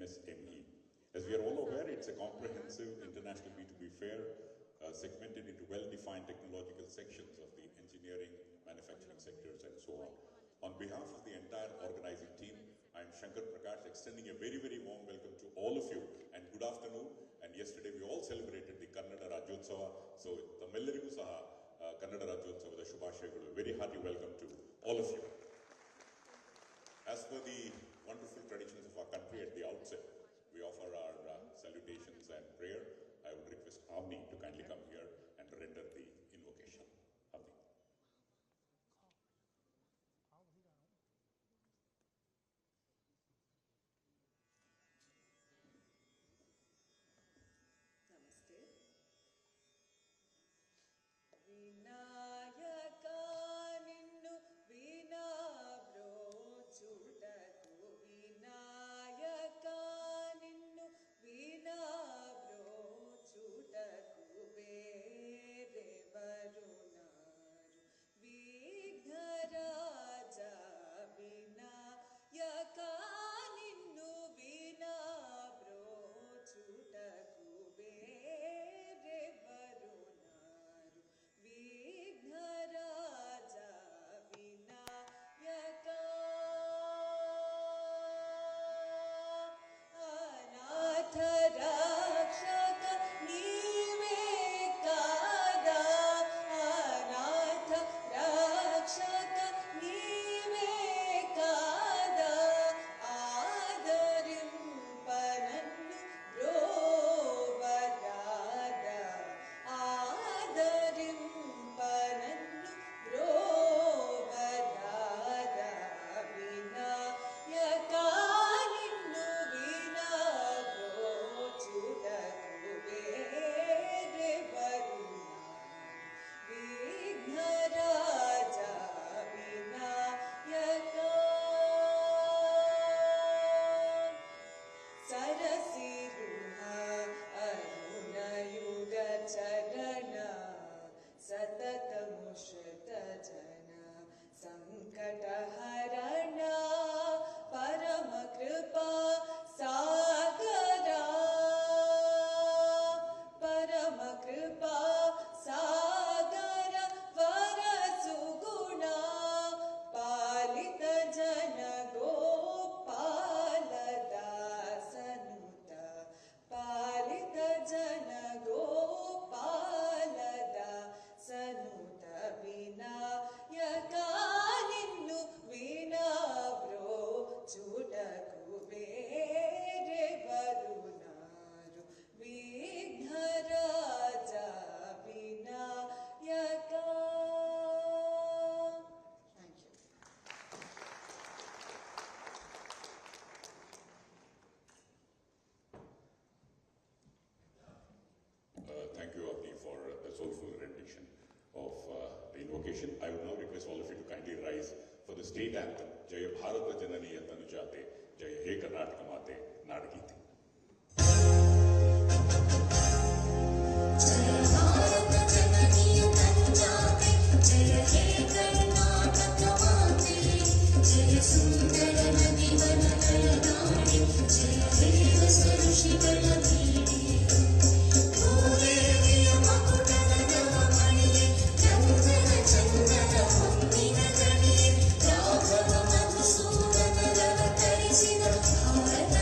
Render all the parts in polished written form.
MSME. As we are all aware, it's a comprehensive international B2B fair segmented into well-defined technological sections of the engineering, manufacturing sectors, and so on. On behalf of the entire organizing team, I am Shankar Prakash, extending a very, very warm welcome to all of you and good afternoon. And yesterday we all celebrated the Kannada Rajyotsava. So, Tammellarigu saha Kannada Rajyotsavada Shubhashayagalu. Very hearty welcome to all of you. As per the wonderful traditions of our country at the outset, we offer our salutations and prayer. I would request Avni to kindly come here and render the invocation. Avni. Namaste. Vinayaka ninnu vinabro chudaku vinayaka ninnu vinabro chudaku vere varunaru vigharaja vinayaka ninnu vinabro chudaku vere varunaru vigharaja vinayaka अनाथ रक्षक नीवे कादा अनाथ रक्षक नीवे कादा आदरिंपनन्नु ब्रोवरादा आदरिंपनन्नु ब्रोवरादा विनायका निन्नु विनाब्रो चुडकु वेरे वरुणारु विघ्नराजा विनायका सरसिरुह अरुणयुग चरण सततमुषत जन संकटहरण परम कृपा सागरा परम कृपा सागर वरसुगुणा पालित जन गोपाल दासनुत पालित जन गोपाल दासनुत विनायका निन्नु विनाब्रो चुडकु वेरे वरुणारु विघ्नराजा Vinayaka. Thank you. Thank you, Avni, for the soulful rendition of the invocation. I would now request all of you to kindly rise for the state anthem, Jaya Bharata Janani Tanujate, Jaya He Karnataka Mate, Nadagiti. जय भारत जननी तनुजाते जय हे कर्नाटक माते जय सुंदर नदी one कलनाडे जय हे रस ऋषिगण भीडे भूदेविय मकुटन नवमणिये चंदन चंदन ಹೊನ್ನಿನ ಜಡಿಯೇ ರಾಘವ ಮಧುಸೂದನ ರವ ತರಿಸಿದ Bharat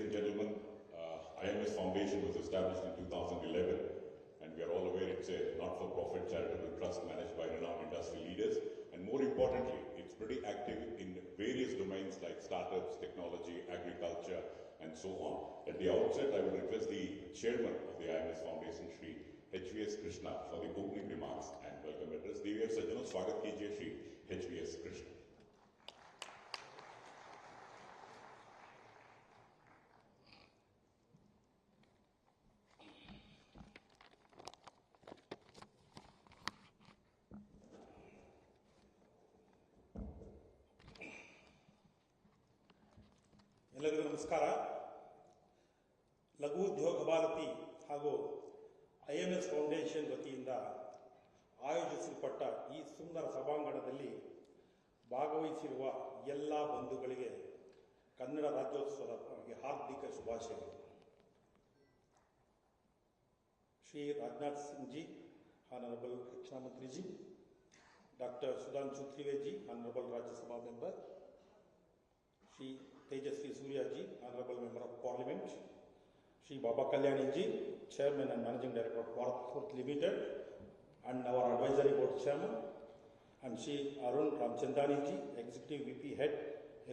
and gentlemen, IMS Foundation was established in 2011, and we are all aware it's a not-for-profit charitable trust managed by renowned industry leaders. And more importantly, it's pretty active in various domains like startups, technology, agriculture, and so on. At the outset, I would request the chairman of the IMS Foundation, Shri HVS Krishna, for the opening remarks and welcome address. Deviya Sajjano, Swagat Kijiye Shri HVS Krishna. ಎಲ್ಲರಿಗೂ ನಮಸ್ಕಾರ. ಲಘು ಉದ್ಯೋಗ ಭಾರತಿ ಹಾಗೂ IMS foundation ವತಿಯಿಂದ ಆಯೋಜಿಸಲ್ಪಟ್ಟ ಈ ಸುಂದರ ಸಭಾಂಗಣದಲ್ಲಿ ಭಾಗವಹಿಸಿರುವ ಎಲ್ಲ ಬಂಧುಗಳಿಗೆ ಕನ್ನಡ ರಾಜ್ಯೋತ್ಸವದ ಹಾರ್ದಿಕ ಶುಭಾಶಯಗಳು. ಶ್ರೀ ರಾಜನಾಥ್ ಸಿಂಗ್ ಜಿ, ಆನರಬಲ್ ರಕ್ಷಣಾ ಮಂತ್ರಿ G, doctor Sudhanshu Trivedi, honourable Rajya Sabha member, Shri Tejasvi Surya ji, Honorable Member of Parliament, Shri Baba Kalyani ji, Chairman and Managing Director of Bharat Forge Limited, and our Advisory Board Chairman, and Shri Arun Ramchandani ji, Executive VP Head,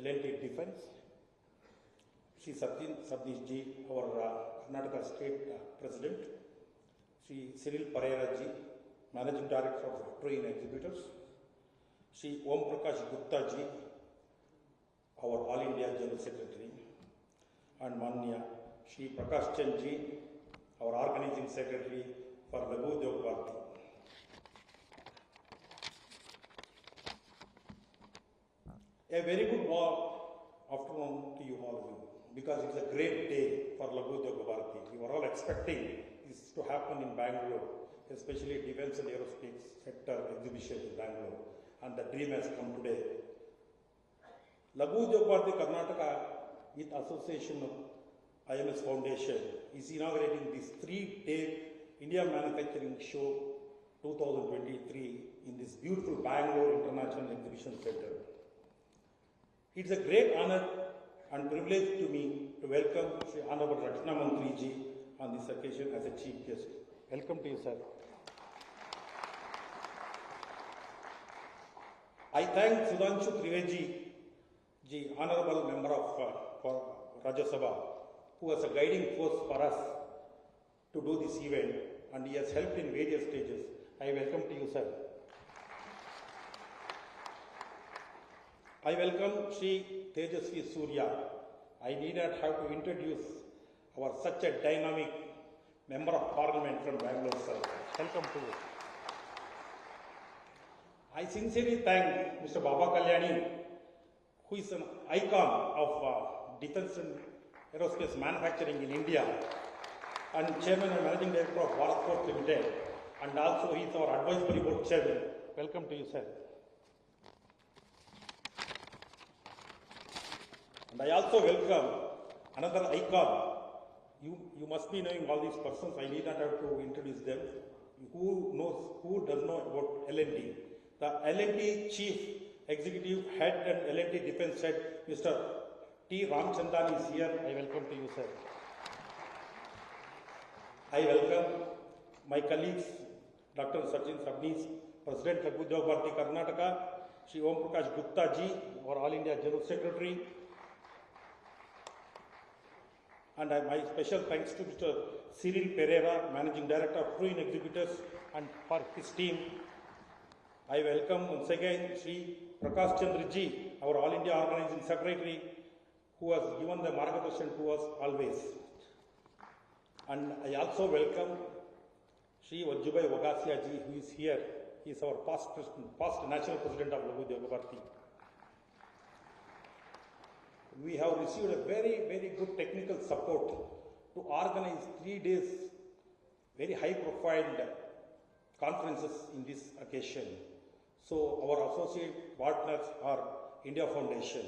L&T Defence, Shri Satyin Sabnish ji, our Karnataka State President, Shri Cyril Pereira ji, Managing Director of Train Exhibitors, Shri Om Prakash Gupta ji, our All India General Secretary, and Manya Shri Prakash Chand ji, our Organizing Secretary for Laghu Udyog Bharati. A very good afternoon to you all of you, because it's a great day for Laghu Udyog Bharati. We were all expecting this to happen in Bengaluru, especially Defence and Aerospace Sector Exhibition in Bengaluru, and the dream has come today. Laghu Udyog Bharati Karnataka, with association of IMS Foundation, is inaugurating this 3-day India Manufacturing Show 2023 in this beautiful Bengaluru International Exhibition Center. It's a great honor and privilege to me to welcome Shri Honorable Rajnath Mantri ji on this occasion as a chief guest. Welcome to you, sir. I thank Sudhanshu Trivedi ji, Honorable Member of Rajya Sabha, who was a guiding force for us to do this event, and he has helped in various stages. I welcome to you, sir. I welcome Shri Tejasvi Surya. I need not have to introduce our such a dynamic Member of Parliament from Bengaluru, sir. Welcome to you. I sincerely thank Mr. Baba Kalyani, who is an icon of defense and aerospace manufacturing in India, and Chairman and Managing Director of Bharat Forge Limited, and also he is our Advisory Board Chairman. Welcome to you, sir. And I also welcome another icon. You must be knowing all these persons. I need not have to introduce them. Who does know about L&T? The L&T Chief Executive Head and L&T Defence Head, Mr. T. Ramchandani is here. I welcome to you, sir. I welcome my colleagues, Dr. Satyin Sabnish, President Laghu Udyog Bharati Karnataka, Shri Om Prakash Gupta ji, our All India General Secretary, and my special thanks to Mr. Cyril Pereira, Managing Director of Train Exhibitors, and for his team. I welcome once again Shri Prakash Chandra ji, our All India Organizing Secretary, who has given the margadarshan to us always. And I also welcome Shri Vajjubai Vagasia ji, who is here. He is our past National President of Laghu Udyog Bharati. We have received a very, very good technical support to organize 3 days very high-profile conferences in this occasion. So our associate partners are India Foundation.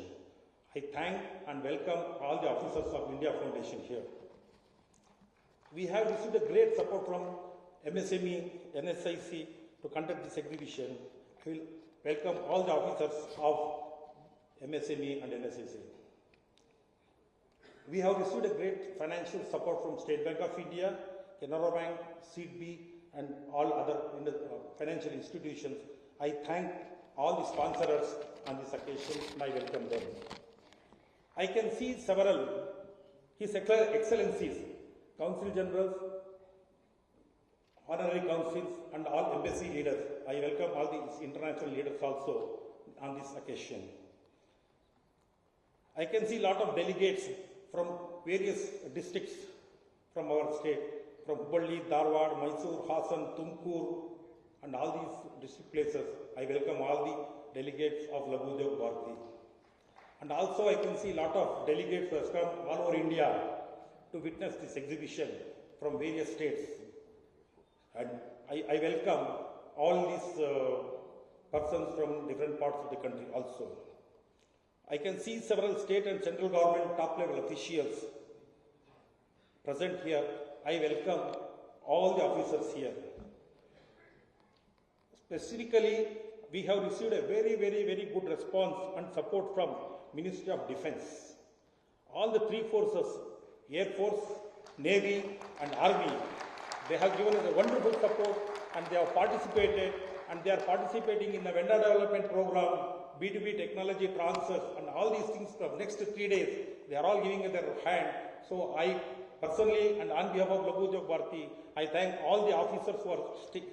I thank and welcome all the officers of India Foundation here. We have received a great support from MSME, NSIC to conduct this exhibition. I will welcome all the officers of MSME and NSIC. We have received a great financial support from State Bank of India, Canara Bank, SEEDB, and all other financial institutions. I thank all the sponsors on this occasion and I welcome them. I can see several His Excellencies, Consul Generals, Honorary Councils, and all embassy leaders. I welcome all these international leaders also on this occasion. I can see a lot of delegates from various districts from our state, from Hubballi, Dharwad, Mysore, Hassan, Tumkur, and all these district places. I welcome all the delegates of Laghu Udyog Bharati. And also I can see a lot of delegates who have come all over India to witness this exhibition from various states. And I welcome all these persons from different parts of the country also. I can see several state and central government top level officials present here. I welcome all the officers here. Specifically, we have received a very good response and support from Ministry of Defence. All the three forces, Air Force, Navy and Army, they have given us a wonderful support and they have participated and they are participating in the vendor development program, B2B technology transfers and all these things for the next 3 days. They are all giving it their hand. So I personally and on behalf of Laghu Udyog Bharati, I thank all the officers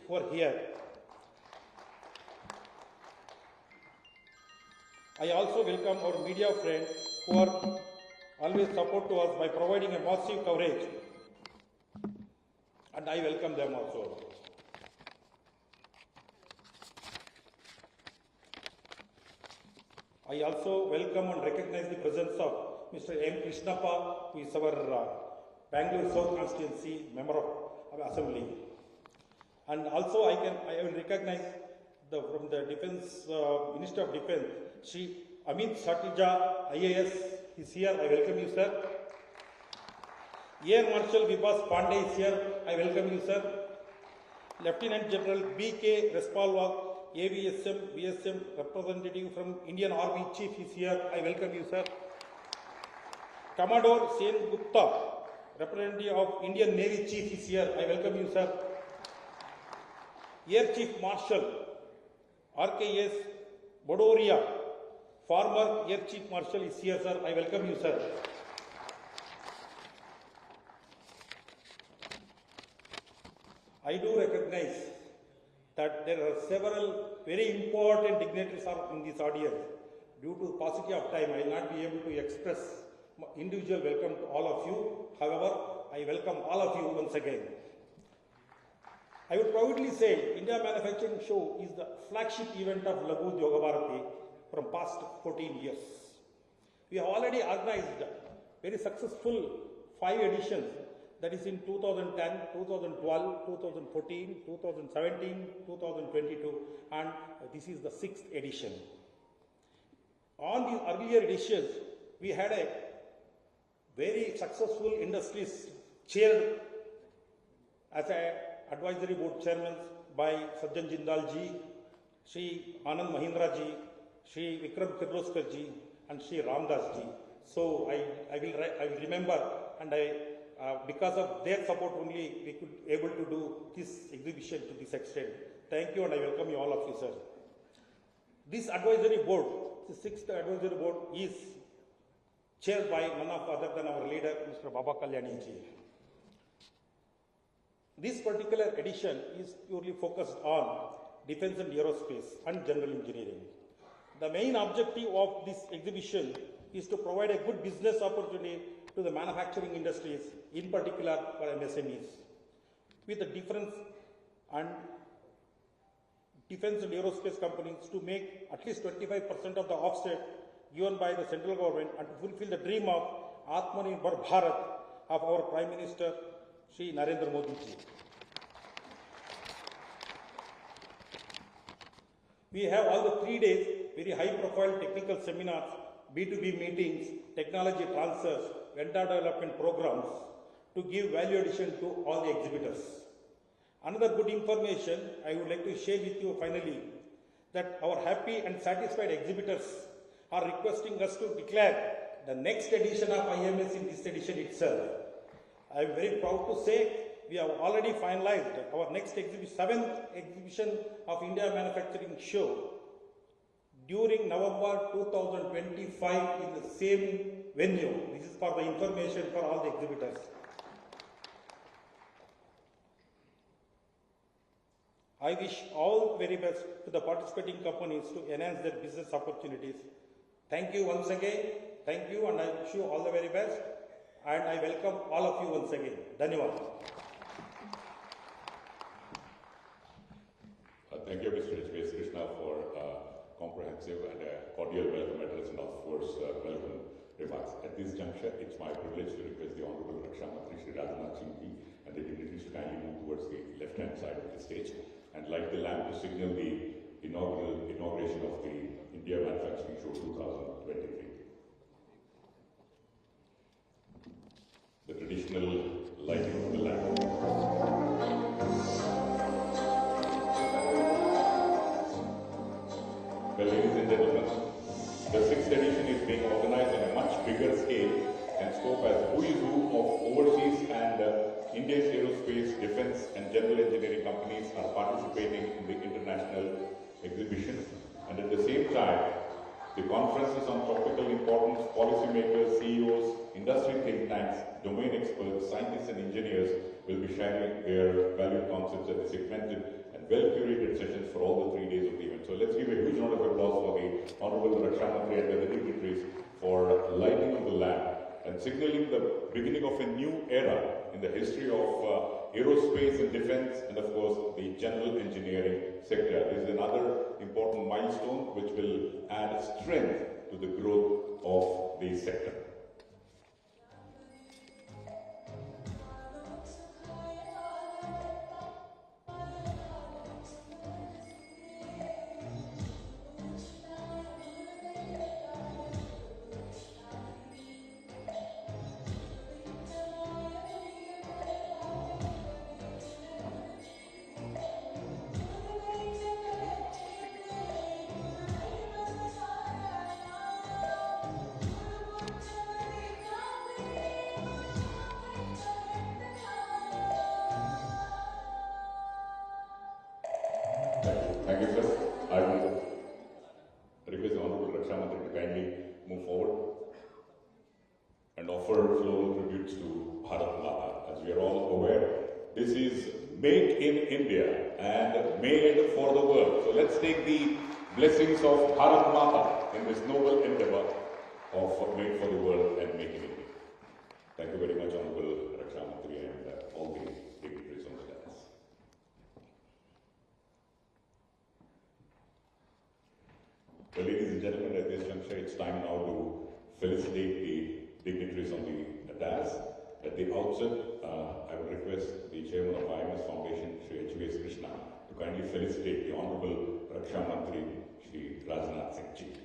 who are here. I also welcome our media friends who are always support to us by providing a massive coverage, and I welcome them also. I also welcome and recognize the presence of Mr. M. Krishnappa, who is our Bengaluru South Constituency Member of Assembly. And also I will recognize from the Defence, Minister of Defence, Shri Amit Satija, IAS, is here. I welcome you, sir. Air Marshal Vibhas Pandey is here. I welcome you, sir. Lieutenant General B.K. Respalwal, AVSM, VSM representative from Indian Army Chief is here. I welcome you, sir. Commodore Sen Gupta, representative of Indian Navy Chief is here. I welcome you, sir. Air Chief Marshal RKS Bodoria, former Air Chief Marshal is here, sir. I welcome you, sir. I do recognize that there are several very important dignitaries in this audience. Due to paucity of time, I will not be able to express individual welcome to all of you. However, I welcome all of you once again. I would proudly say India Manufacturing Show is the flagship event of Laghu Udyog Bharati from past 14 years. We have already organized very successful 5 editions, that is in 2010, 2012, 2014, 2017, 2022, and this is the 6th edition. On these earlier editions, we had a very successful industries chaired as a advisory board chairman by Sajjan Jindal ji, Shri Anand Mahindra ji, Shri Vikram Kirloskar ji, and Shri Ramdas ji. So I will remember, and because of their support only, we could able to do this exhibition to this extent. Thank you, and I welcome you all of you, sir. This advisory board, the 6th advisory board, is chaired by none other than our leader, Mr. Baba Kalyani ji. This particular edition is purely focused on defense and aerospace and general engineering. The main objective of this exhibition is to provide a good business opportunity to the manufacturing industries, in particular for MSMEs. With the defense and aerospace companies to make at least 25% of the offset given by the central government and to fulfill the dream of Atmanirbhar Bharat of our Prime Minister, Shri Narendra Modi ji. We have all the 3 days very high-profile technical seminars, B2B meetings, technology transfers, vendor development programs to give value addition to all the exhibitors. Another good information I would like to share with you finally, that our happy and satisfied exhibitors are requesting us to declare the next edition of IMS in this edition itself. I am very proud to say we have already finalized our next exhibition, 7th exhibition of India Manufacturing Show during November 2025 in the same venue. This is for the information for all the exhibitors. I wish all very best to the participating companies to enhance their business opportunities. Thank you once again. Thank you, and I wish you all the very best. And I welcome all of you once again. Dhanyawad. Thank you, Mr. H.V.S. Krishna, for comprehensive and a cordial welcome address and, of course, welcome remarks. At this juncture, it's my privilege to request the Honorable Raksha Mantri Shri Rajnath Singh and the dignitaries to kindly move towards the left-hand side of the stage and light the lamp to signal the inauguration of the India Manufacturing Show 2023. The traditional lighting of the lamp. Well, ladies and gentlemen, the 6th edition is being organized on a much bigger scale and scope as who is who of overseas and India's aerospace, defense and general engineering companies are participating in the international exhibition. And at the same time, the conferences on topical importance, policymakers, CEOs, industry think tanks, domain experts, scientists and engineers will be sharing their valued concepts at the segmented and well-curated sessions for all the 3 days of the event. So let's give a huge round of applause for the Honorable Raksha Mantri and the dignitaries for lighting of the lamp and signaling the beginning of a new era in the history of aerospace and defense and, of course, the general engineering sector. This is another important milestone which will add strength to the growth of the sector. Thank you, sir. I will request the Honorable Raksha Mantri to kindly move forward and offer floral tributes to Bharat Mata. As we are all aware, this is made in India and made for the world. So let's take the blessings of Bharat Mata in this noble endeavor of made for the world and make in India. Thank you very much, Honorable Raksha Mantri and all the dignitaries on the dais. Well, ladies and gentlemen, at this juncture, it's time now to felicitate the dignitaries on the dais. At the outset, I would request the Chairman of IMS Foundation, Shri H.V.S. Krishna, to kindly felicitate the Honorable Raksha Mantri, Shri Rajnath Singh.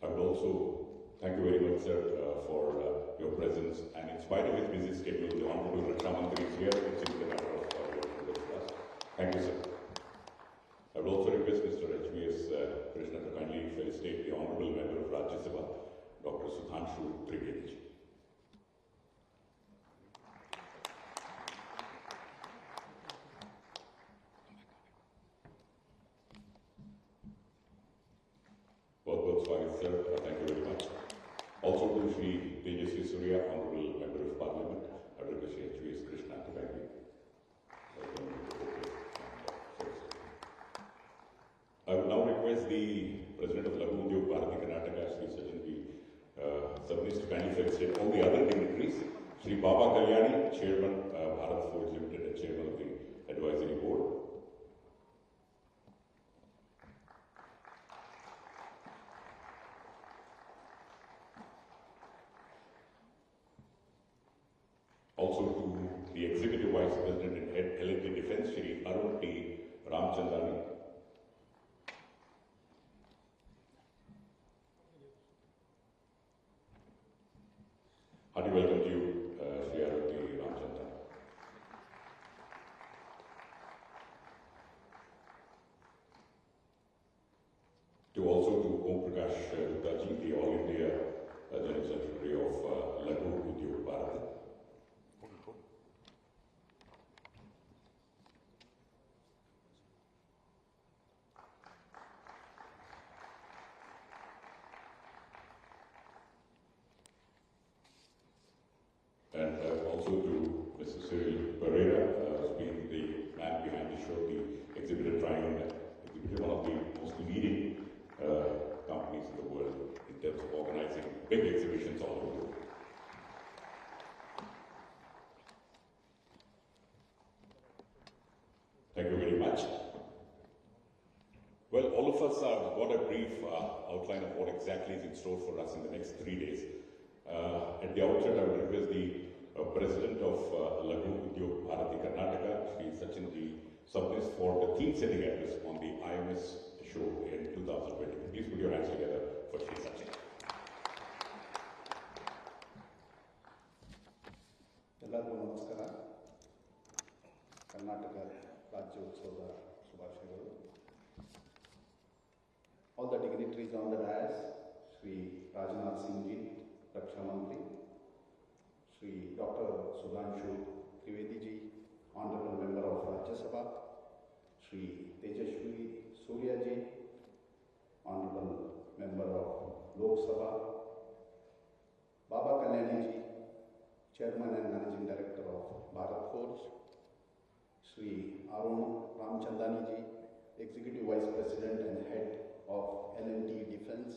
I would also thank you very much, sir, for your presence. And in spite of his busy schedule, the Honorable Raksha Mantri is here. It's in the matter of your trust. Thank you, sir. I would also request Mr. H.V.S. Krishna to kindly felicitate the Honorable Member of Rajya Sabha, Dr. Sudhanshu Trivedi. Sir, thank you very much. Also to Shri Tejasvi Surya, Honorable Member of Parliament, I would request Shri H.V.S. Krishna to kindly welcome you to the podium. I would now request the President of Laghu Udyog Bharati Karnataka, Shri Sajan V. Sabnis, to kindly felicitate all the other dignitaries. Shri Baba Kalyani, Chairman Bharat Forge Limited and Chairman of the Advisory Board. Also to the Executive Vice President and Head L&T Defence, Shri Arun T. Ramchandani. Hearty welcome to you, Shri Arun T. Ramchandani. To also to Om Prakash Gupta ji, the All India General Secretary of Laghu Udyog Bharat. And also to Mr. Cyril Pereira, who's been the man behind the show, the exhibitor trying, exhibitor, one of the most leading companies in the world in terms of organizing big exhibitions all over the world. Thank you very much. Well, all of us have got a brief outline of what exactly is in store for us in the next 3 days. At the outset, I would request the President of Laghu Udyog Bharati Karnataka, Shri Sachin Ji, submits for the theme setting address on the IMS show in 2020. Please put your hands together for Shri Sachin. ಎಲ್ಲರಿಗೂ ನಮಸ್ಕಾರ. ಕರ್ನಾಟಕ ರಾಜ್ಯೋತ್ಸವದ ಶುಭಾಶಯಗಳು. All the dignitaries on the dais, Shri Rajnath Singh ji, Raksha Mantri, Shri Dr. Show-2023 ji, Honorable Member of Rajya Sabha, Shri Tejasvi Surya ji, Honorable Member of Lok Sabha, Baba Kalyani ji, Chairman and Managing Director of Bharat Forge, Shri Arun Ramchandani ji, Executive Vice President and Head of L&T Defence,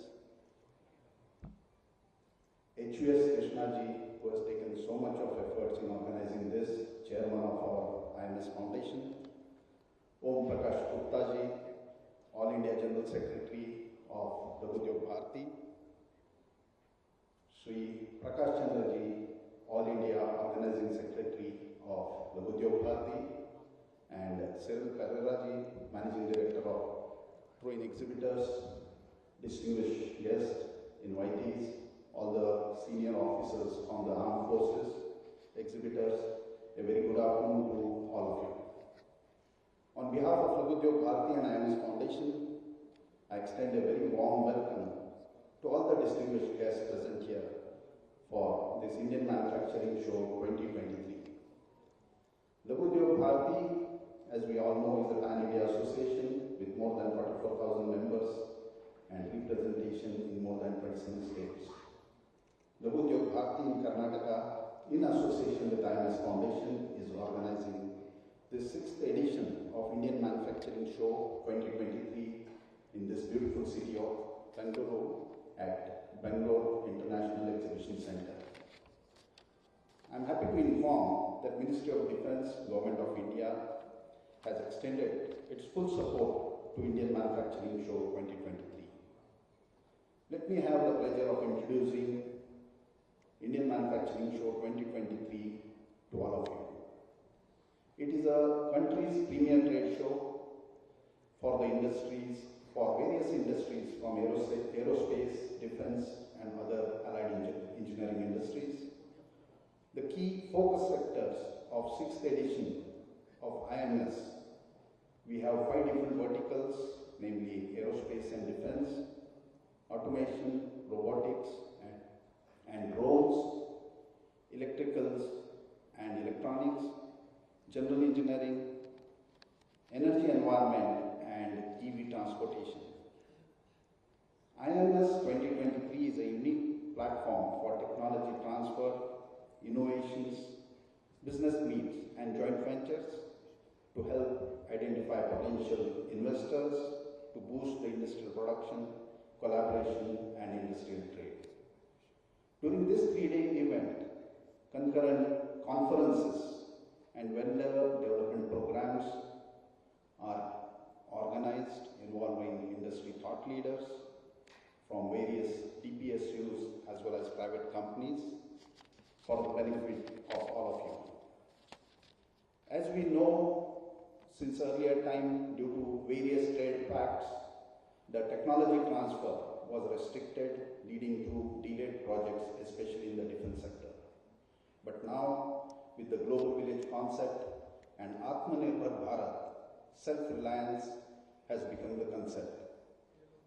HUS Krishna ji, who has taken so much of efforts in organizing this, Chairman of our IMS Foundation, Om Prakash Gupta ji, All India General Secretary of Laghu Udyog Bharati, Shri Prakash Chandra ji, All India Organizing Secretary of Laghu Udyog Bharati, and Cyril Pereira ji, Managing Director of Ruin Exhibitors, distinguished guests, invitees, all the senior officers from the armed forces, exhibitors, a very good afternoon to all of you. On behalf of Laghu Udyog Bharati and IMS Foundation, I extend a very warm welcome to all the distinguished guests present here for this Indian Manufacturing Show 2023. Laghu Udyog Bharati, as we all know, is a pan-India association with more than 44,000 members and representation in more than 27 states. Laghu Udyog Bharati in Karnataka, in association with IMS Foundation, is organizing the 6th edition of Indian Manufacturing Show 2023 in this beautiful city of Bengaluru at Bengaluru International Exhibition Center. I am happy to inform that Ministry of Defence, Government of India, has extended its full support to Indian Manufacturing Show 2023. Let me have the pleasure of introducing Indian Manufacturing Show 2023 to all of you. It is a country's premier trade show for the industries, for various industries from aerospace, defense, and other allied engineering industries. The key focus sectors of 6th edition of IMS, we have 5 different verticals, namely aerospace and defense, automation, robotics, and drones, electricals and electronics, general engineering, energy environment, and EV transportation. IMS 2023 is a unique platform for technology transfer, innovations, business meets, and joint ventures to help identify potential investors to boost the industrial production, collaboration, and industrial trade. During this 3-day event, concurrent conferences and vendor development programs are organized involving industry thought leaders from various DPSUs as well as private companies for the benefit of all of you. we know, since earlier time, due to various trade pacts, the technology transfer was restricted, leading to delayed projects, especially in the defense sector. But now, with the global village concept and Atmanirbhar Bharat, self-reliance has become the concept.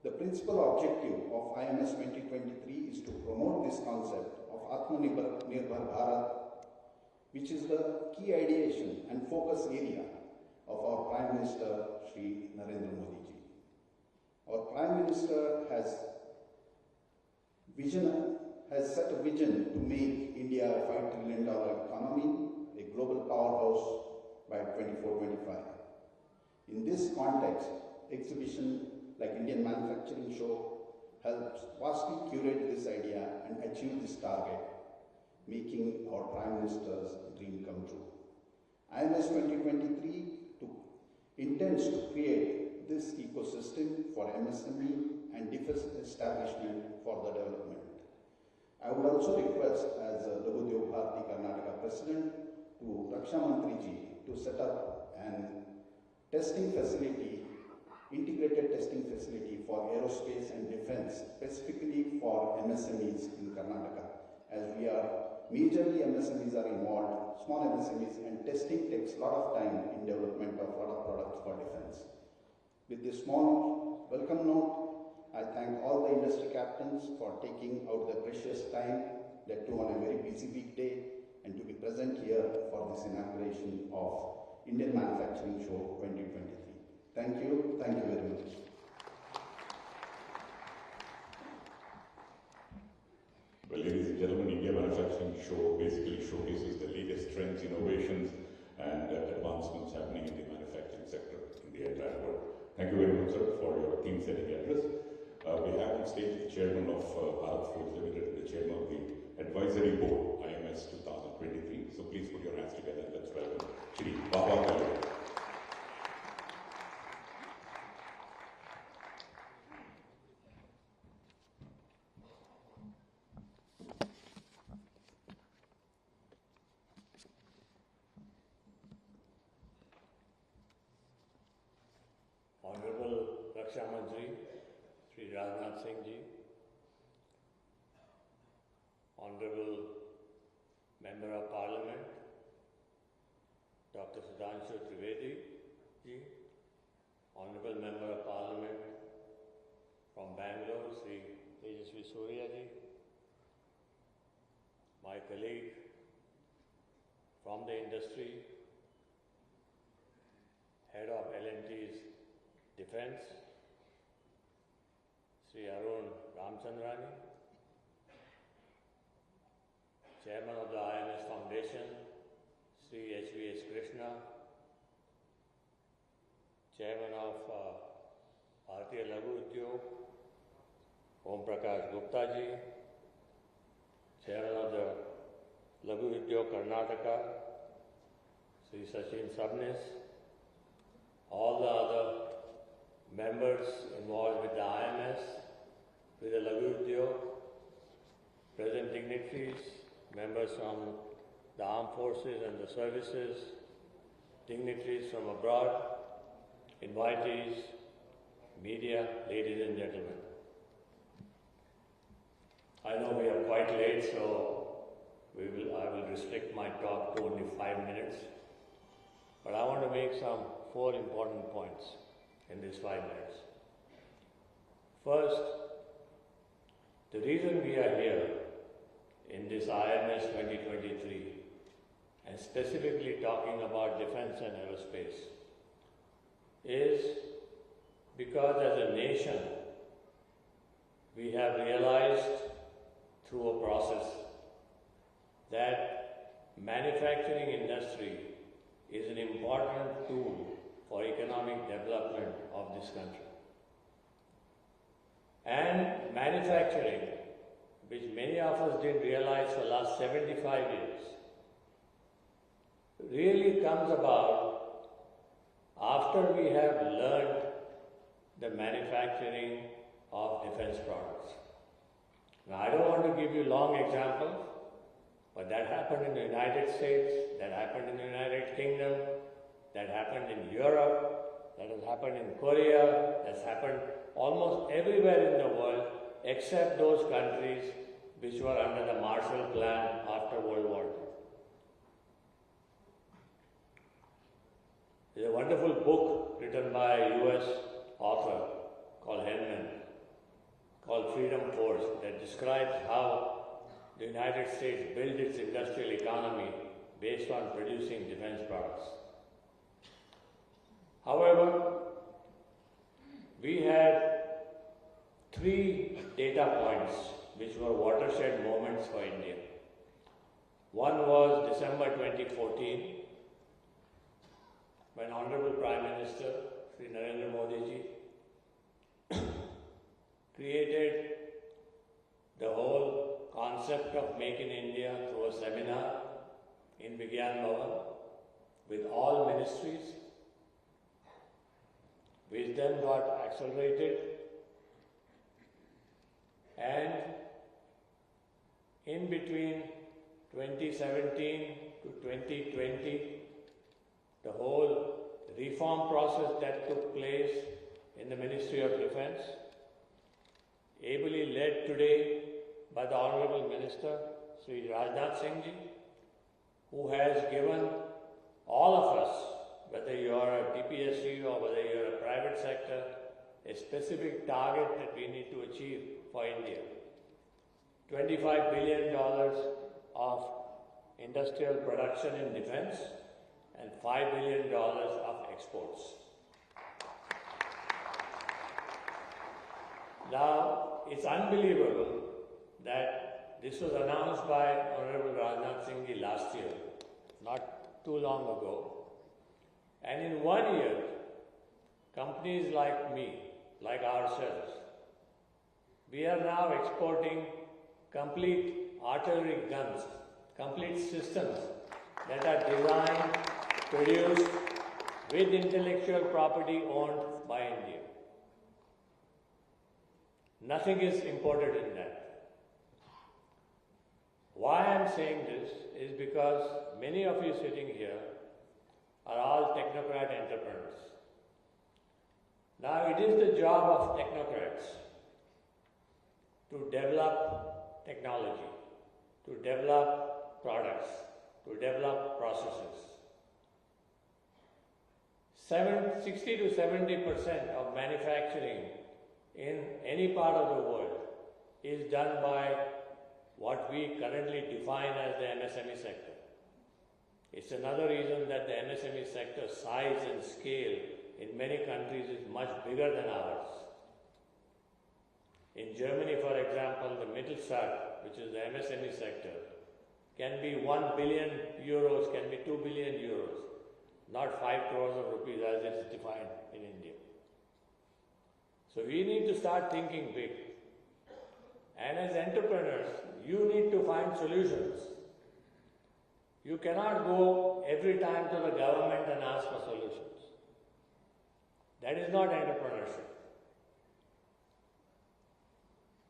The principal objective of IMS 2023 is to promote this concept of Atmanirbhar Bharat, which is the key ideation and focus area of our Prime Minister, Shri Narendra Modi ji. Our Prime Minister has set a vision to make India a $5 trillion economy, a global powerhouse by 2024-25. In this context, exhibition like Indian Manufacturing Show helps vastly curate this idea and achieve this target, making our Prime Minister's dream come true. IMS 2023 intends to create this ecosystem for MSME and defense establishment for the development. I would also request, as the Lagu Bharati Karnataka President, to Raksha Mantri ji to set up an testing facility, integrated testing facility for aerospace and defense, specifically for MSMEs in Karnataka. As we are, majorly MSMEs are involved, small MSMEs, and testing takes a lot of time in development of a lot of products for defense. With this small welcome note, I thank all the industry captains for taking out the precious time, that too on a very busy weekday, and to be present here for this inauguration of Indian Manufacturing Show 2023. Thank you very much. Well, ladies and gentlemen, India Manufacturing Show basically showcases the latest trends, innovations, and advancements happening in the manufacturing sector in the entire world. Thank you very much, sir, for your theme-setting address. We have on stage the chairman of Bharat Forge Limited, the chairman of the advisory board, IMS 2023. So please put your hands together and let's welcome Shri Baba Kalyan. Honorable Raksha Mantri, Shri Rajnath Singh ji, Honorable Member of Parliament, Dr. Sudhanshu Trivedi ji, Honorable Member of Parliament from Bengaluru, Sri Tejasvi Surya ji, my colleague from the industry, Head of L&T's Defense, Sri Arun Ramchandrani, Chairman of the IMS Foundation, Sri HVS Krishna, Chairman of Bharatiya Lagu Udyog, Om Prakash Gupta ji, Chairman of the Lagu Udyog Karnataka, Sri Sachin Sabnis, all the other members involved with the IMS, with the Lagu Udyog, present dignitaries, members from the armed forces and the services, dignitaries from abroad, invitees, media, ladies and gentlemen. I know we are quite late, so I will restrict my talk to only 5 minutes, but I want to make some 4 important points in these 5 minutes. First, the reason we are here in this IMS 2023 and specifically talking about defense and aerospace is because as a nation we have realized through a process that manufacturing industry is an important tool for economic development of this country. And manufacturing, which many of us didn't realize for the last 75 years, really comes about after we have learned the manufacturing of defense products. Now, I don't want to give you long examples, but that happened in the United States, that happened in the United Kingdom, that happened in Europe, that has happened in Korea, that's happened almost everywhere in the world except those countries which were under the Marshall Plan after World War II. There's a wonderful book written by a US author called Henman, called Freedom Force, that describes how the United States built its industrial economy based on producing defense products. However, we had 3 data points which were watershed moments for India. One was December 2014, when Honorable Prime Minister Sri Narendra Modi ji created the whole concept of Make in India through a seminar in Vigyan Bhavan with all ministries, which then got accelerated, and in between 2017 to 2020, the whole reform process that took place in the Ministry of Defense, ably led today by the Honorable Minister, Sri Rajnath Singh ji, who has given all of us, whether you are a TPSU or whether you are a private sector, a specific target that we need to achieve for India. $25 billion of industrial production in defense and $5 billion of exports. Now, it's unbelievable that this was announced by Honorable Rajnath Singh ji last year, not too long ago. And in 1 year, companies like me, like ourselves, we are now exporting complete artillery guns, complete systems that are designed, produced with intellectual property owned by India. Nothing is imported in that. Why I am saying this is because many of you sitting here are all technocrat entrepreneurs. Now it is the job of technocrats to develop technology, to develop products, to develop processes. 60 to 70% of manufacturing in any part of the world is done by what we currently define as the MSME sector. It's another reason that the MSME sector size and scale in many countries is much bigger than ours. In Germany, for example, the Mittelstand, which is the MSME sector, can be 1 billion euros, can be 2 billion euros, not 5 crores of rupees as it is defined in India. So we need to start thinking big. And as entrepreneurs, you need to find solutions. You cannot go every time to the government and ask for solutions. That is not entrepreneurship.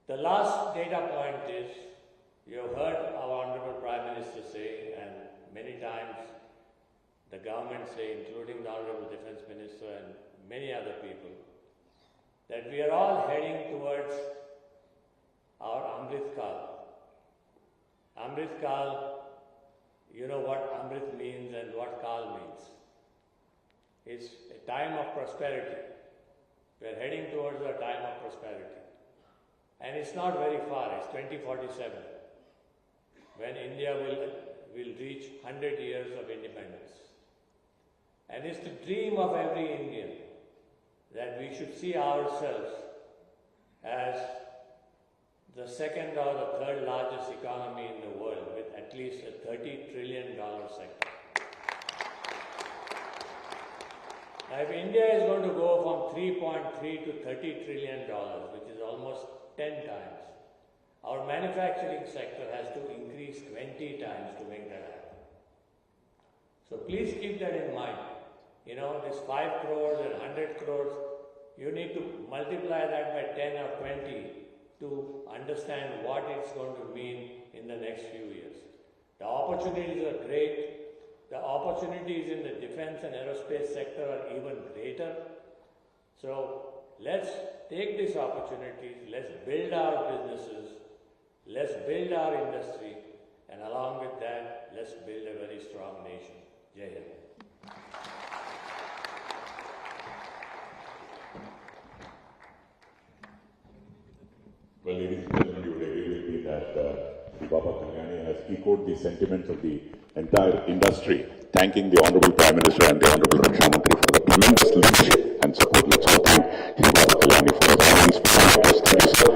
The last data point is, you have heard our Honorable Prime Minister say, and many times the government say, including the Honorable Defence Minister and many other people, that we are all heading towards our Amrit Kal. Amrit Kal, you know what Amrit means and what Kal means. It's a time of prosperity. We are heading towards a time of prosperity. And it's not very far, it's 2047, when India will reach 100 years of independence. And it's the dream of every Indian that we should see ourselves as the second or the third largest economy in the world with at least a $30 trillion sector. Now, if India is going to go from 3.3 to $30 trillion, which is almost 10 times, our manufacturing sector has to increase 20 times to make that happen. So please keep that in mind. You know, this 5 crores and 100 crores, you need to multiply that by 10 or 20 to understand what it's going to mean in the next few years. The opportunities are great. The opportunities in the defense and aerospace sector are even greater. So let's take these opportunities, let's build our businesses, let's build our industry, and along with that, let's build a very strong nation. Jai Hind. Well, ladies and gentlemen, you would agree with me that Sri Baba Kalyani has echoed the sentiments of the entire industry, thanking the Honorable Prime Minister and the Honorable Raksha Mantri for the tremendous leadership and support. Let's all thank Sri Baba Kalyani for his inspiring. Thank you, sir.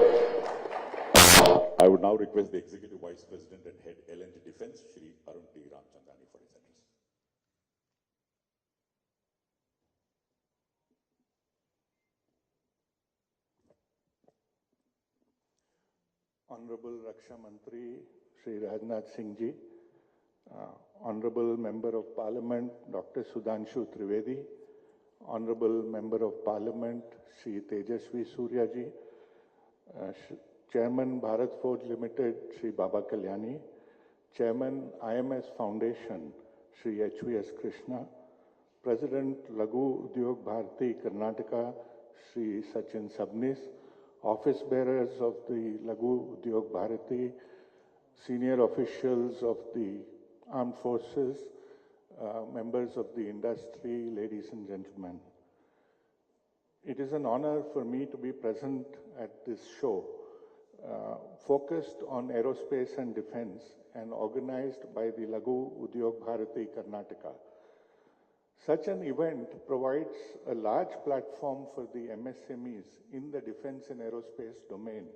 I would now request the Executive Vice President and Head L&T Defence, Shri Arun T. Ramchandani, for his address. Honorable Raksha Mantri Shri Rajnath Singh ji, Honorable Member of Parliament Dr. Sudhanshu Trivedi, Honorable Member of Parliament Shri Tejasvi Surya ji, Chairman Bharat Forge Limited Shri Baba Kalyani, Chairman IMS Foundation Shri H.V.S. Krishna, President Lagu Udyog Bharati Karnataka Shri Sachin Sabnis, office bearers of the Lagu Udyog Bharati, senior officials of the armed forces, members of the industry, ladies and gentlemen. It is an honor for me to be present at this show, focused on aerospace and defense and organized by the Lagu Udyog Bharati Karnataka. Such an event provides a large platform for the MSMEs in the defense and aerospace domain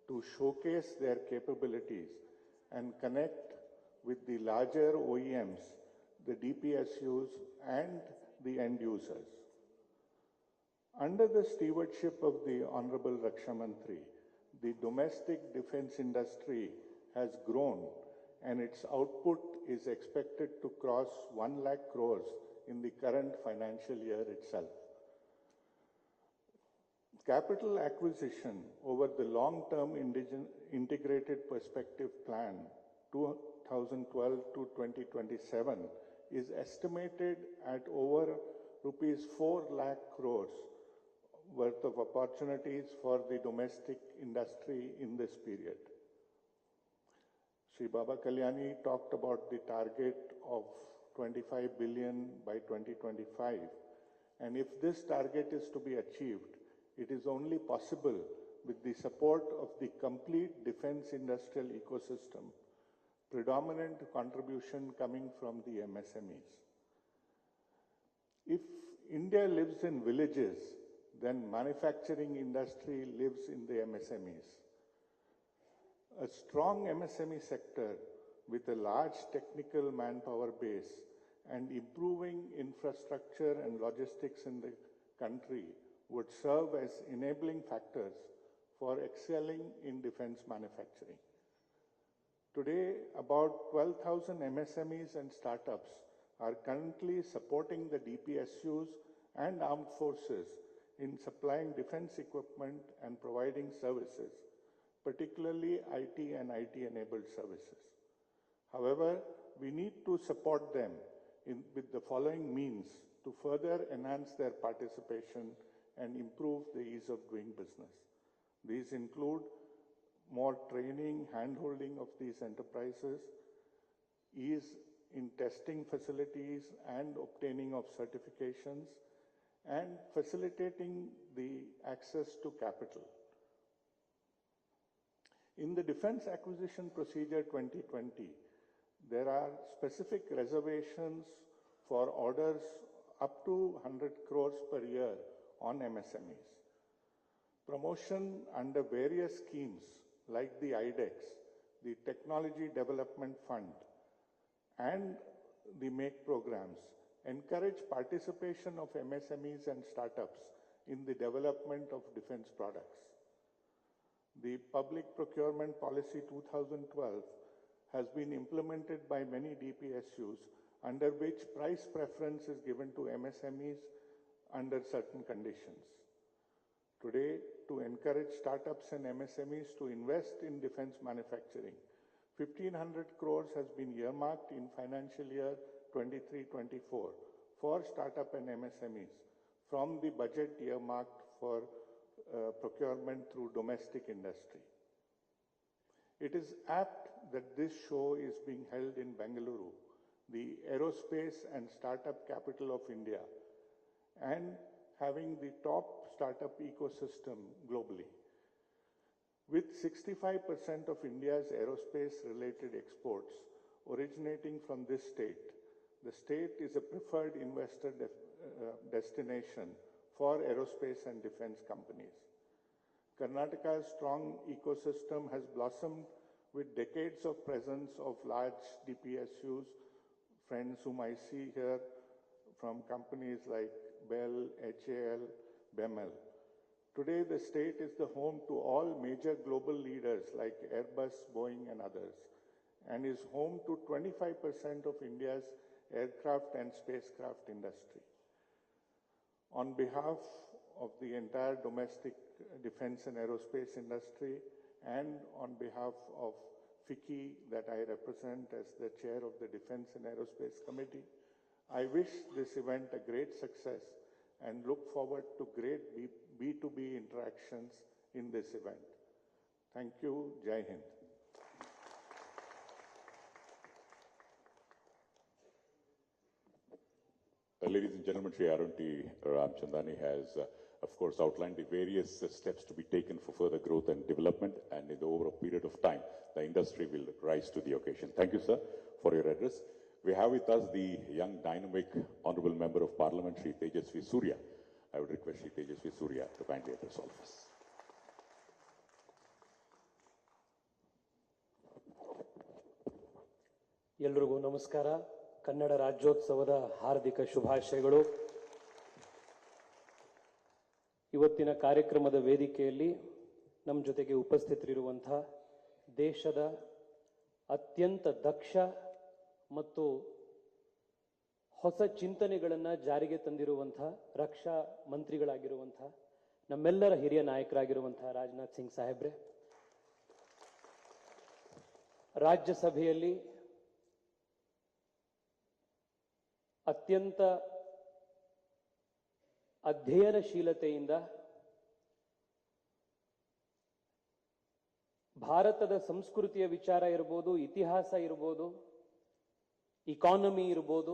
to showcase their capabilities and connect with the larger OEMs, the DPSUs, and the end users. Under the stewardship of the Honorable Raksha Mantri, the domestic defense industry has grown and its output is expected to cross 1 lakh crores in the current financial year itself. Capital acquisition over the long-term integrated perspective plan 2012 to 2027 is estimated at over rupees 4 lakh crores worth of opportunities for the domestic industry in this period. Sri Baba Kalyani talked about the target of 25 billion by 2025, and if this target is to be achieved, it is only possible with the support of the complete defense industrial ecosystem, predominant contribution coming from the MSMEs. If India lives in villages, then manufacturing industry lives in the MSMEs. A strong MSME sector with a large technical manpower base and improving infrastructure and logistics in the country would serve as enabling factors for excelling in defense manufacturing. Today, about 12,000 MSMEs and startups are currently supporting the DPSUs and armed forces in supplying defense equipment and providing services, particularly IT and IT-enabled services. However, we need to support them with the following means to further enhance their participation and improve the ease of doing business. These include more training, hand-holding of these enterprises, ease in testing facilities and obtaining of certifications, and facilitating the access to capital. In the Defense Acquisition Procedure 2020, there are specific reservations for orders up to 100 crores per year on MSMEs. Promotion under various schemes like the IDEX, the Technology Development Fund, and the MAKE programs encourage participation of MSMEs and startups in the development of defense products. The Public Procurement Policy 2012 has been implemented by many DPSUs, under which price preference is given to MSMEs under certain conditions. Today, to encourage startups and MSMEs to invest in defense manufacturing, 1,500 crores has been earmarked in financial year 23-24 for startup and MSMEs from the budget earmarked for procurement through domestic industry. It is apt that this show is being held in Bengaluru, the aerospace and startup capital of India, and having the top startup ecosystem globally. With 65% of India's aerospace-related exports originating from this state, the state is a preferred investor destination for aerospace and defense companies. Karnataka's strong ecosystem has blossomed with decades of presence of large DPSUs, friends whom I see here from companies like Bell, HAL, BEML. Today, the state is the home to all major global leaders like Airbus, Boeing, and others, and is home to 25% of India's aircraft and spacecraft industry. On behalf of the entire domestic defense and aerospace industry, and on behalf of FICCI that I represent as the chair of the Defense and Aerospace Committee, I wish this event a great success and look forward to great B2B interactions in this event. Thank you. Jai Hind. Ladies and gentlemen, Shri Arun T. Ramchandani has, of course, outlined the various steps to be taken for further growth and development, and in the over a period of time, the industry will rise to the occasion. Thank you, sir, for your address. We have with us the young, dynamic, Honorable Member of Parliament, Shri Tejasvi Surya. I would request Shri Tejasvi Surya to kindly address all of us. ಎಲ್ರಿಗೂ ನಮಸ್ಕಾರ. ಕನ್ನಡ ರಾಜ್ಯೋತ್ಸವದ ಹಾರ್ದಿಕ ಶುಭಾಶಯಗಳು. ಇವತ್ತಿನ ಕಾರ್ಯಕ್ರಮದ ವೇದಿಕೆಯಲ್ಲಿ ನಮ್ಮ ಜೊತೆಗೆ ಉಪಸ್ಥಿತರಿರುವಂಥ ದೇಶದ ಅತ್ಯಂತ ದಕ್ಷ ಮತ್ತು ಹೊಸ ಚಿಂತನೆಗಳನ್ನು ಜಾರಿಗೆ ತಂದಿರುವಂಥ ರಕ್ಷಾ ಮಂತ್ರಿಗಳಾಗಿರುವಂಥ ನಮ್ಮೆಲ್ಲರ ಹಿರಿಯ ನಾಯಕರಾಗಿರುವಂಥ ರಾಜನಾಥ್ ಸಿಂಗ್ ಸಾಹೇಬ್ರೆ, ರಾಜ್ಯಸಭೆಯಲ್ಲಿ ಅತ್ಯಂತ ಅಧ್ಯಯನಶೀಲತೆಯಿಂದ ಭಾರತದ ಸಂಸ್ಕೃತಿಯ ವಿಚಾರ ಇರಬಹುದು, ಇತಿಹಾಸ ಇರಬಹುದು, ಇಕಾನಮಿ ಇರಬಹುದು,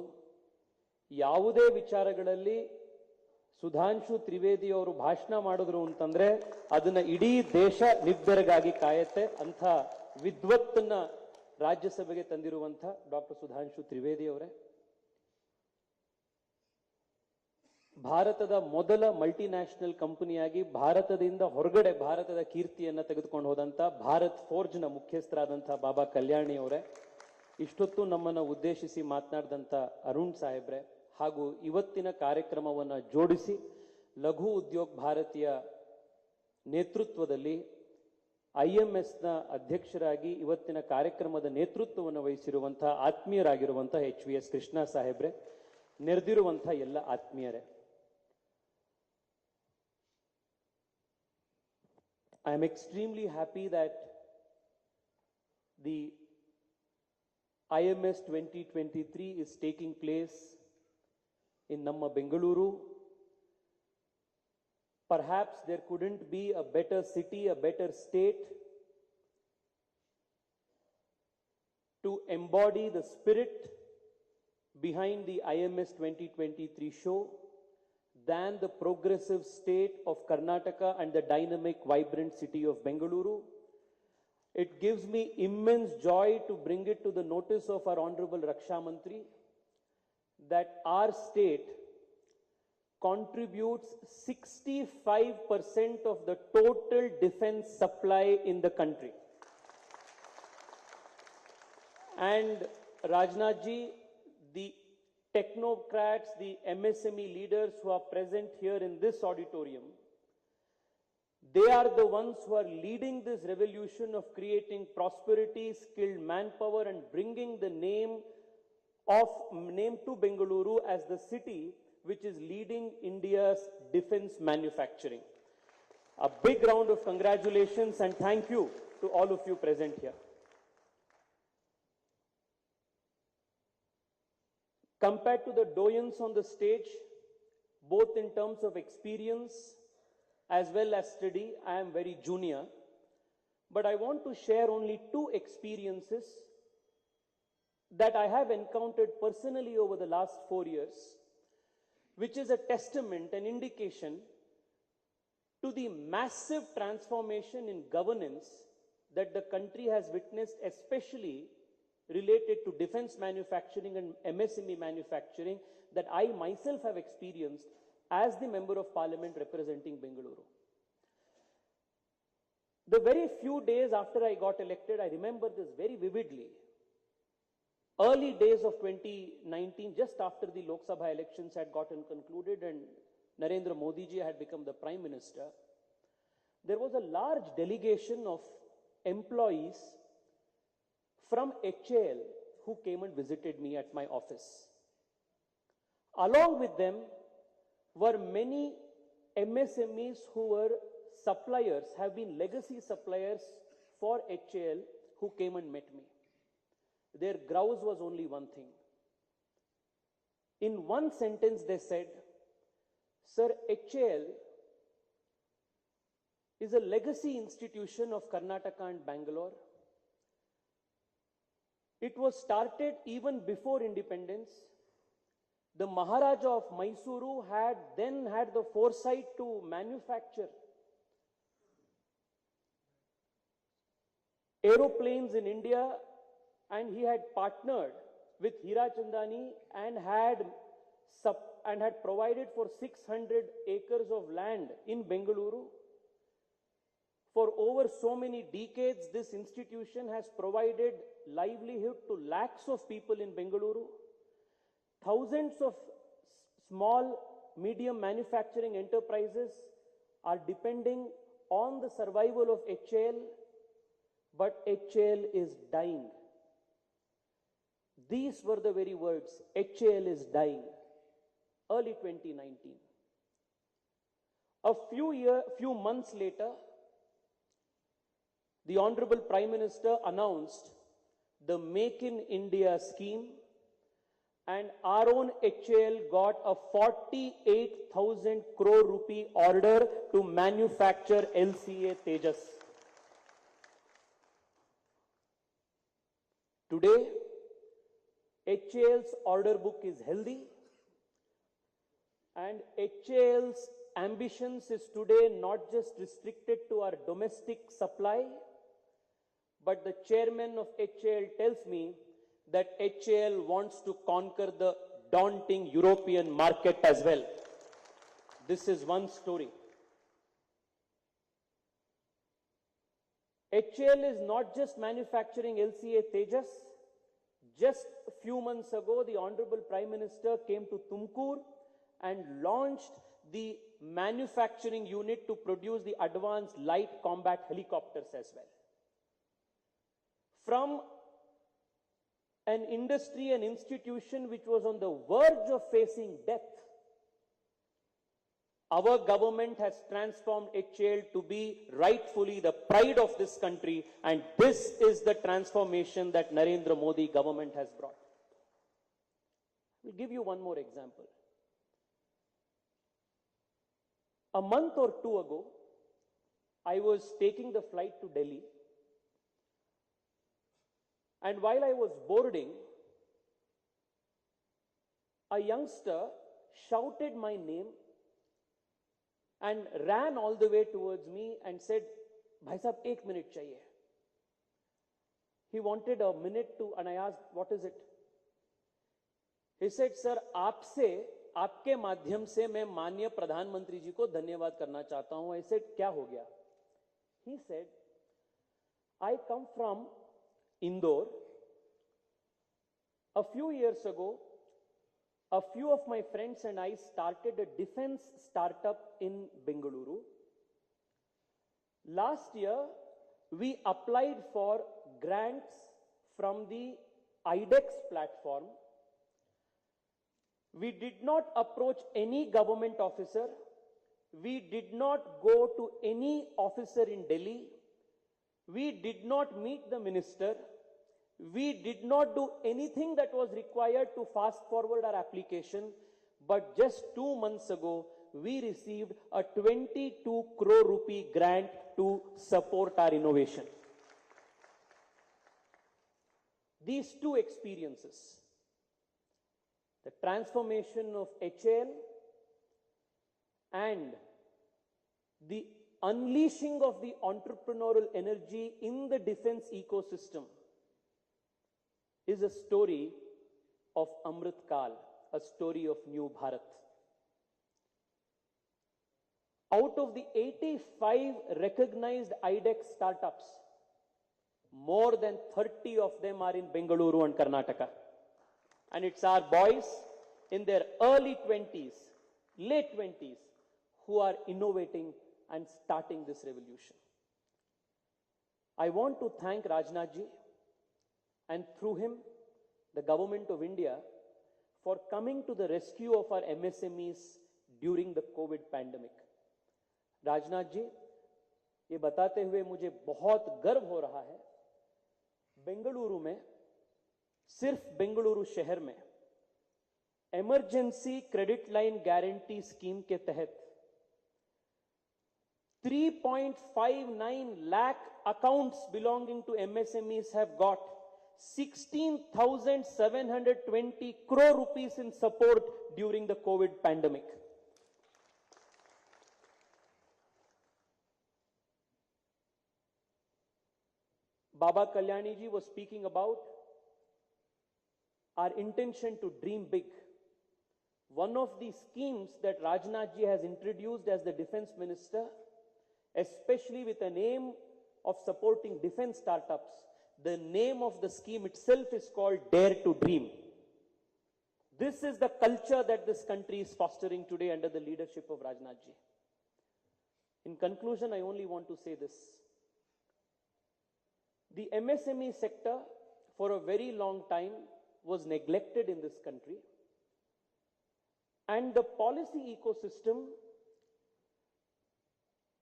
ಯಾವುದೇ ವಿಚಾರಗಳಲ್ಲಿ ಸುಧಾಂಶು ತ್ರಿವೇದಿ ಅವರು ಭಾಷಣ ಮಾಡಿದ್ರು ಅಂತಂದ್ರೆ ಅದನ್ನ ಇಡೀ ದೇಶ ನಿಬ್ಬೆರಗಾಗಿ ಕಾಯತ್ತೆ. ಅಂಥ ವಿದ್ವತ್ತನ್ನ ರಾಜ್ಯಸಭೆಗೆ ತಂದಿರುವಂಥ ಡಾಕ್ಟರ್ ಸುಧಾಂಶು ತ್ರಿವೇದಿ ಅವರೇ, ಭಾರತದ ಮೊದಲ ಮಲ್ಟಿನ್ಯಾಷನಲ್ ಕಂಪನಿಯಾಗಿ ಭಾರತದಿಂದ ಹೊರಗಡೆ ಭಾರತದ ಕೀರ್ತಿಯನ್ನ ತೆಗೆದುಕೊಂಡು ಹೋದಂತ ಭಾರತ್ ಫೋರ್ಜ್ನ ಮುಖ್ಯಸ್ಥರಾದಂಥ ಬಾಬಾ ಕಲ್ಯಾಣಿ ಅವರೇ, ಇಷ್ಟೊತ್ತು ನಮ್ಮನ್ನ ಉದ್ದೇಶಿಸಿ ಮಾತನಾಡಿದಂಥ ಅರುಣ್ ಸಾಹೇಬ್ರೆ, ಹಾಗೂ ಇವತ್ತಿನ ಕಾರ್ಯಕ್ರಮವನ್ನು ಜೋಡಿಸಿ ಲಘು ಉದ್ಯೋಗ ಭಾರತೀಯ ನೇತೃತ್ವದಲ್ಲಿ IMSನ ಅಧ್ಯಕ್ಷರಾಗಿ ಇವತ್ತಿನ ಕಾರ್ಯಕ್ರಮದ ನೇತೃತ್ವವನ್ನು ವಹಿಸಿರುವಂಥ ಆತ್ಮೀಯರಾಗಿರುವಂಥ HVS ಕೃಷ್ಣ ಸಾಹೇಬ್ರೆ, ನೆರೆದಿರುವಂಥ ಎಲ್ಲ ಆತ್ಮೀಯರೇ, I am extremely happy that the IMS 2023 is taking place in Namma Bengaluru. Perhaps there couldn't be a better city, a better state to embody the spirit behind the IMS 2023 show than the progressive state of Karnataka and the dynamic, vibrant city of Bengaluru. It gives me immense joy to bring it to the notice of our Honorable Raksha Mantri that our state contributes 65% of the total defense supply in the country. And Rajnath ji, the technocrats, the MSME leaders who are present here in this auditorium, they are the ones who are leading this revolution of creating prosperity, skilled manpower, and bringing the name to Bengaluru as the city which is leading India's defense manufacturing. A big round of congratulations and thank you to all of you present here. Compared to the doyens on the stage, both in terms of experience as well as study, I am very junior. But I want to share only two experiences that I have encountered personally over the last 4 years, which is a testament, an indication to the massive transformation in governance that the country has witnessed, especially related to defense manufacturing and MSME manufacturing, that I myself have experienced as the Member of Parliament representing Bengaluru. The very few days after I got elected, I remember this very vividly. Early days of 2019, just after the Lok Sabha elections had gotten concluded and Narendra Modi ji had become the Prime Minister, there was a large delegation of employees from HAL who came and visited me at my office. Along with them were many MSMEs who were suppliers, have been legacy suppliers for HAL, who came and met me. Their grouse was only one thing. In one sentence they said, "Sir, HAL is a legacy institution of Karnataka and Bangalore. It was started even before independence. The Maharaja of Mysuru had then had the foresight to manufacture aeroplanes in India, and he had partnered with Hira Chandani and had provided for 600 acres of land in Bengaluru. For over so many decades, this institution has provided livelihood to lakhs of people in Bengaluru. Thousands of small, medium manufacturing enterprises are depending on the survival of HAL, but HAL is dying." These were the very words, "HAL is dying." Early 2019. A few months later, the Honorable Prime Minister announced the Make in India scheme, and our own HAL got a 48,000 crore rupee order to manufacture LCA Tejas. Today, HAL's order book is healthy, and HAL's ambitions is today not just restricted to our domestic supply, but the chairman of HAL tells me that HAL wants to conquer the daunting European market as well. This is one story. HAL is not just manufacturing LCA Tejas. Just a few months ago, the Honorable Prime Minister came to Tumkur and launched the manufacturing unit to produce the advanced light combat helicopters as well. From an industry and institution which was on the verge of facing death, our government has transformed HAL to be rightfully the pride of this country, and this is the transformation that Narendra Modi government has brought. I'll give you one more example. A month or two ago, I was taking the flight to Delhi, and while I was boarding, a youngster shouted my name and ran all the way towards me and said, "Bhai sahab, 1 minute chahiye." He wanted a minute to, and I asked, "What is it?" He said, "Sir, आपके माध्यम से मैं माननीय प्रधानमंत्री जी को धन्यवाद करना चाहता हूं." I said, "क्या हो गया?" He said, "I come from Indore. A few years ago, a few of my friends and I started a defense startup in Bengaluru. Last year, we applied for grants from the IDEX platform. We did not approach any government officer. We did not go to any officer in Delhi. We did not meet the minister. We did not do anything that was required to fast forward our application, but just 2 months ago, we received a 22 crore rupee grant to support our innovation. These two experiences, the transformation of HAL and the unleashing of the entrepreneurial energy in the defense ecosystem, is a story of Amrit Kal, a story of New Bharat. Out of the 85 recognized IDEX startups, more than 30 of them are in Bengaluru and Karnataka. And it's our boys in their early 20s, late 20s, who are innovating and starting this revolution. I want to thank Rajnath ji, and through him, the Government of India, for coming to the rescue of our MSMEs during the COVID pandemic. Rajnath ji, ये बताते हुए मुझे बहुत गर्व हो रहा है, बेंगलुरु में, सिर्फ बेंगलुरु शहर में, emergency credit line guarantee scheme के तहत 3.59 lakh accounts belonging to MSMEs have got 16,720 crore rupees in support during the COVID pandemic. Baba Kalyani ji was speaking about our intention to dream big. One of the schemes that Rajnath ji has introduced as the defense minister, especially with an aim of supporting defense startups, the name of the scheme itself is called Dare to Dream. This is the culture that this country is fostering today under the leadership of Rajnath ji. In conclusion, I only want to say this. The MSME sector for a very long time was neglected in this country, and the policy ecosystem,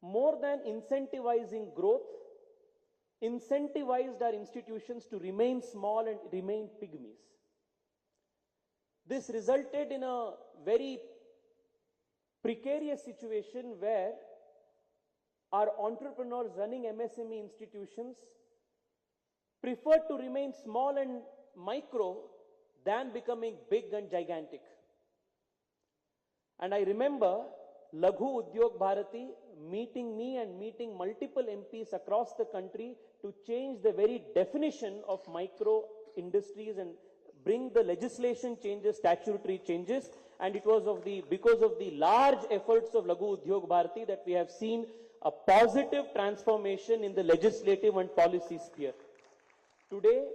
more than incentivizing growth, incentivized our institutions to remain small and remain pygmies. This resulted in a very precarious situation where our entrepreneurs running MSME institutions preferred to remain small and micro than becoming big and gigantic. And I remember Laghu Udyog Bharati meeting me and meeting multiple MPs across the country to change the very definition of micro industries and bring the legislation changes, statutory changes. And it was because of the large efforts of Laghu Udyog Bharati that we have seen a positive transformation in the legislative and policy sphere. Today,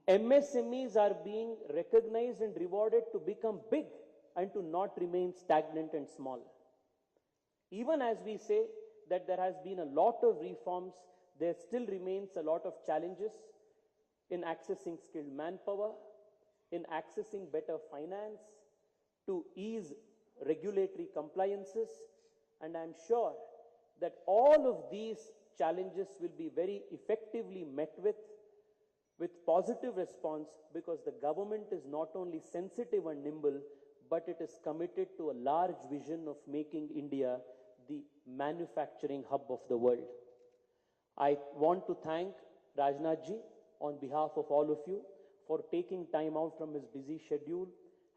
MSMEs are being recognized and rewarded to become big and to not remain stagnant and small. Even as we say that there has been a lot of reforms, there still remains a lot of challenges in accessing skilled manpower, in accessing better finance, to ease regulatory compliances, and I'm sure that all of these challenges will be very effectively met with positive response, because the government is not only sensitive and nimble, but it is committed to a large vision of making India the manufacturing hub of the world. I want to thank Rajnath ji on behalf of all of you for taking time out from his busy schedule,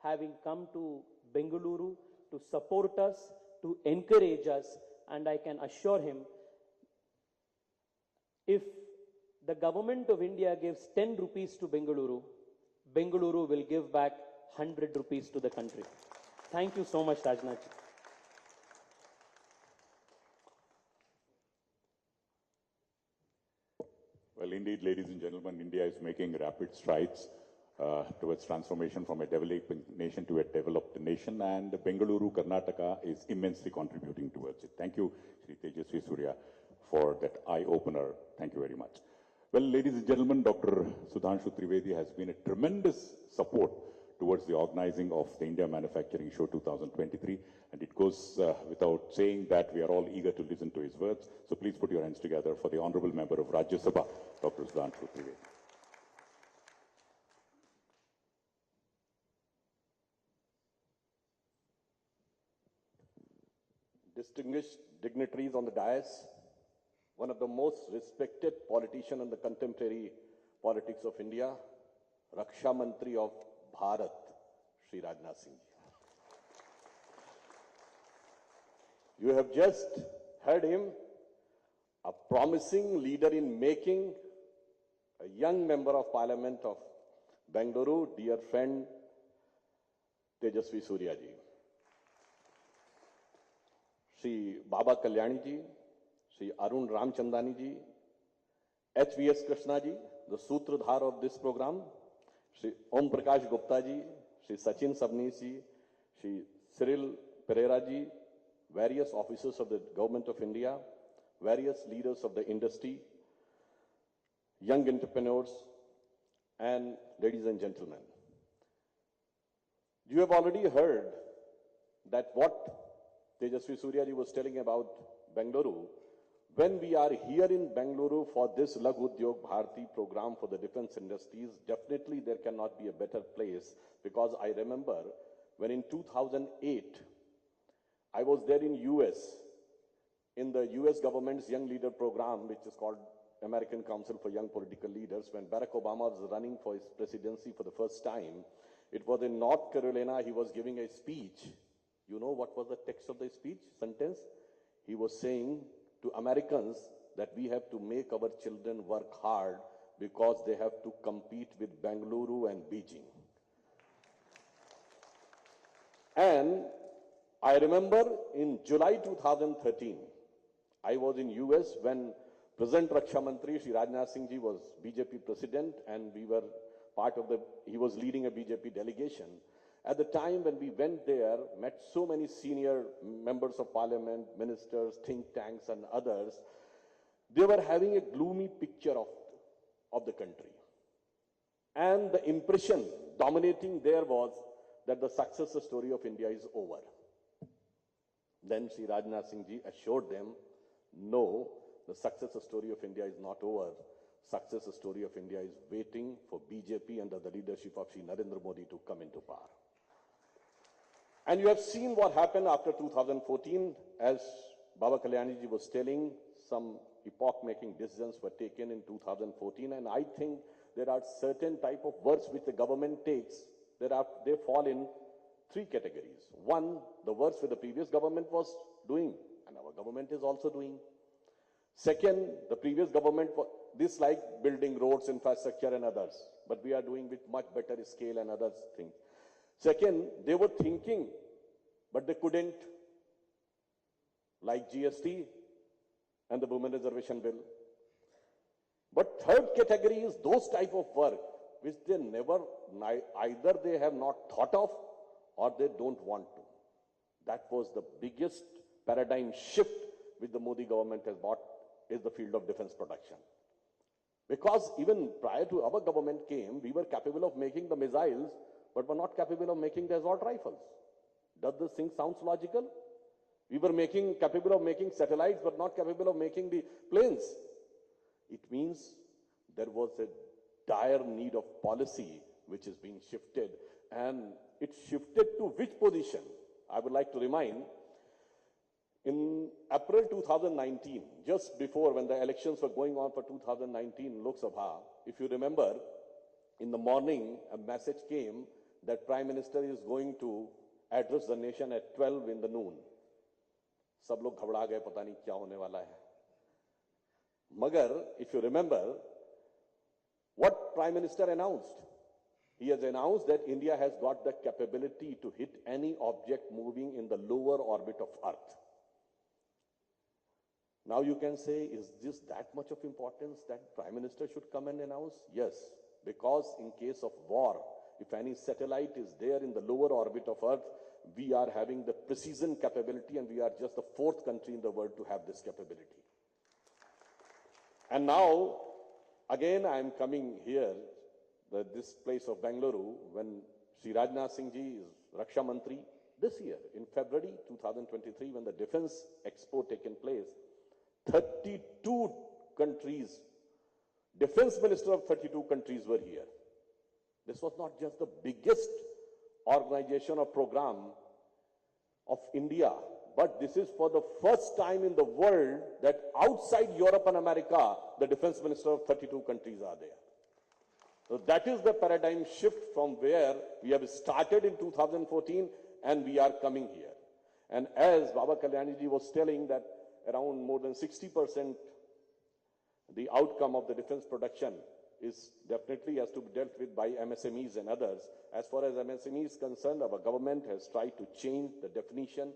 having come to Bengaluru to support us, to encourage us, and I can assure him, if the government of India gives 10 rupees to Bengaluru, Bengaluru will give back 100 rupees to the country. Thank you so much, Rajnath ji. Well, indeed, ladies and gentlemen, India is making rapid strides towards transformation from a developing nation to a developed nation, and Bengaluru, Karnataka is immensely contributing towards it. Thank you, Shri Tejasvi Surya, for that eye-opener. Thank you very much. Well, ladies and gentlemen, Dr. Sudhanshu Trivedi has been a tremendous support towards the organizing of the India Manufacturing Show 2023, and it goes without saying that we are all eager to listen to his words. So please put your hands together for the Honorable Member of Rajya Sabha, Dr. Sudhanshu Trivedi. distinguished dignitaries on the dais, one of the most respected politician in the contemporary politics of India, Raksha Mantri of Bharat, Shri Rajnath Singh. You have just heard him, a promising leader in making, a young member of parliament of Bengaluru, dear friend Tejasvi Surya ji. Shri Baba Kalyani ji, Shri Arun Ramchandani ji, H.V.S. Krishna ji, the Sutradhar of this program, Shri Om Prakash Gupta ji, Shri Sachin Sabnis ji, Shri Cyril Pereira ji, various officers of the Government of India, various leaders of the industry, young entrepreneurs, and ladies and gentlemen. You have already heard that what Tejasvi Surya ji was telling about Bengaluru. When we are here in Bengaluru for this Laghu Udyog Bharati program for the defense industries, definitely there cannot be a better place, because I remember when in 2008, I was there in US, in the US government's Young Leader program, which is called American Council for Young Political Leaders, when Barack Obama was running for his presidency for the first time. It was in North Carolina. He was giving a speech. You know what was the text of the speech, sentence? He was saying to Americans that we have to make our children work hard because they have to compete with Bengaluru and Beijing. And I remember in July 2013, I was in US when President Raksha Mantri Shri Rajnath Singh ji was BJP president, and we were he was leading a BJP delegation. At the time when we went there, met so many senior members of parliament, ministers, think tanks and others, they were having a gloomy picture of the country. And the impression dominating there was that the success story of India is over. Then Shri Rajnath Singh ji assured them, no, the success story of India is not over. Success story of India is waiting for BJP under the leadership of Shri Narendra Modi to come into power. And you have seen what happened after 2014. As Baba Kalyani ji was telling, some epoch-making decisions were taken in 2014. And I think there are certain type of works which the government takes, they fall in three categories. One, the works that the previous government was doing, and our government is also doing. Second, the previous government, this like building roads, infrastructure and others, but we are doing with much better scale and other things. Second, they were thinking, but they couldn't, like GST and the Women Reservation Bill. But third category is those type of work which they never, either they have not thought of or they don't want to. That was the biggest paradigm shift which the Modi government has brought, is the field of defense production. Because even prior to our government came, we were capable of making the missiles, but were not capable of making the assault rifles. Does this thing sound logical? We were capable of making satellites, but not capable of making the planes. It means there was a dire need of policy which is being shifted, and it shifted to which position? I would like to remind, in April 2019, just before when the elections were going on for 2019 Lok Sabha, if you remember, in the morning a message came that Prime Minister is going to address the nation at 12 in the noon. सब लोग घबरा गए, पता नहीं क्या होने वाला है. Magar, if you remember, what Prime Minister announced? He has announced that India has got the capability to hit any object moving in the lower orbit of Earth. Now you can say, is this that much of importance that Prime Minister should come and announce? Yes, because in case of war, if any satellite is there in the lower orbit of Earth, we are having the precision capability, and we are just the fourth country in the world to have this capability. And now, again, I am coming here, this place of Bengaluru, when Shri Rajnath Singh ji is Raksha Mantri this year, in February 2023, when the Defense Expo taken place, 32 countries, Defense Minister of 32 countries were here. This was not just the biggest organization or program of India, but this is for the first time in the world that outside Europe and America, the defense minister of 32 countries are there. So that is the paradigm shift from where we have started in 2014 and we are coming here. And as Baba Kalyani ji was telling that around more than 60% the outcome of the defense production is definitely has to be dealt with by MSMEs and others. As far as MSME is concerned, our government has tried to change the definition.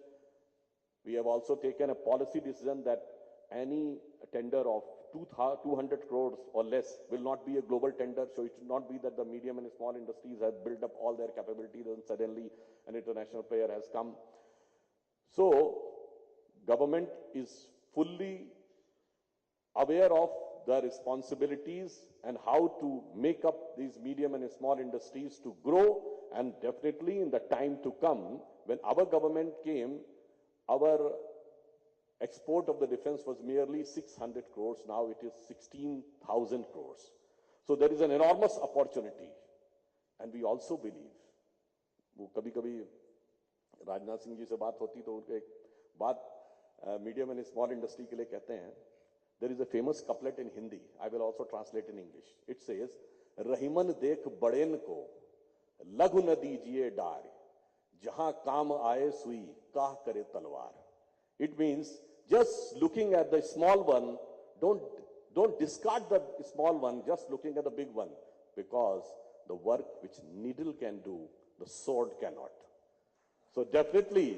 We have also taken a policy decision that any tender of 200 crores or less will not be a global tender. So it should not be that the medium and small industries have built up all their capabilities and suddenly an international player has come. So government is fully aware of the responsibilities and how to make up these medium and small industries to grow, and definitely in the time to come, when our government came, our export of the defense was merely 600 crores. Now it is 16,000 crores. So there is an enormous opportunity. And we also believe, वो कभी-कभी राजनाथ सिंह जी से बात होती तो उनके एक बात medium and small industry के लिए कहते हैं. There is a famous couplet in Hindi. I will also translate in English. It says, Rahiman देख बड़ेन को लघु न दीजिए डार, जहां काम आए सुई काह करे तलवार. It means just looking at the small one, don't discard the small one, just looking at the big one, because the work which needle can do, the sword cannot. So definitely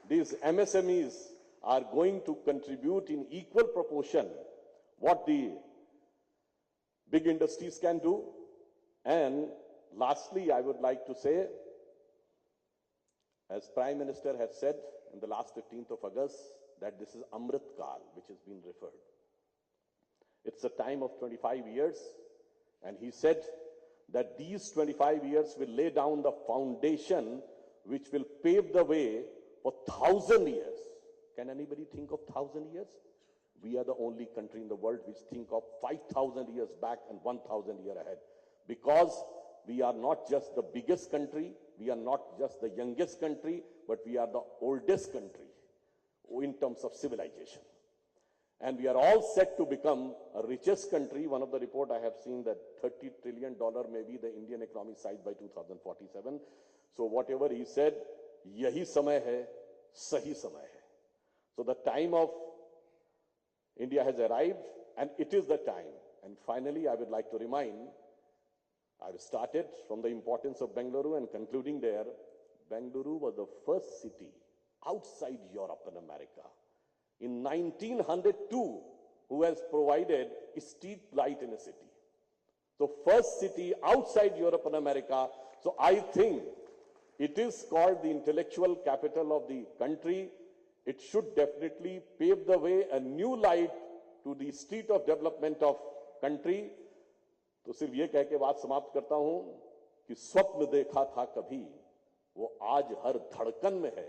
these MSMEs are going to contribute in equal proportion what the big industries can do. And lastly, I would like to say, as Prime Minister has said in the last 15th of August, that this is Amrit Kal, which has been referred. It's a time of 25 years, and he said that these 25 years will lay down the foundation which will pave the way for 1,000 years. Can anybody think of 1,000 years? We are the only country in the world which think of 5,000 years back and 1,000 years ahead. Because we are not just the biggest country, we are not just the youngest country, but we are the oldest country in terms of civilization. And we are all set to become a richest country. One of the report I have seen that $30 trillion may be the Indian economy size by 2047. So whatever he said, yahi samay hai, sahi samay hai. So the time of India has arrived, and it is the time. And finally, I would like to remind, I've started from the importance of Bengaluru and concluding there. Bengaluru was the first city outside Europe and America in 1902 who has provided street light in a city. So first city outside Europe and America. So I think it is called the intellectual capital of the country. It should definitely pave the way, a new light to the street of development of country. तो सिर्फ ये कह के बात समाप्त करता हूं कि स्वप्न देखा था कभी, वो आज हर धड़कन में है,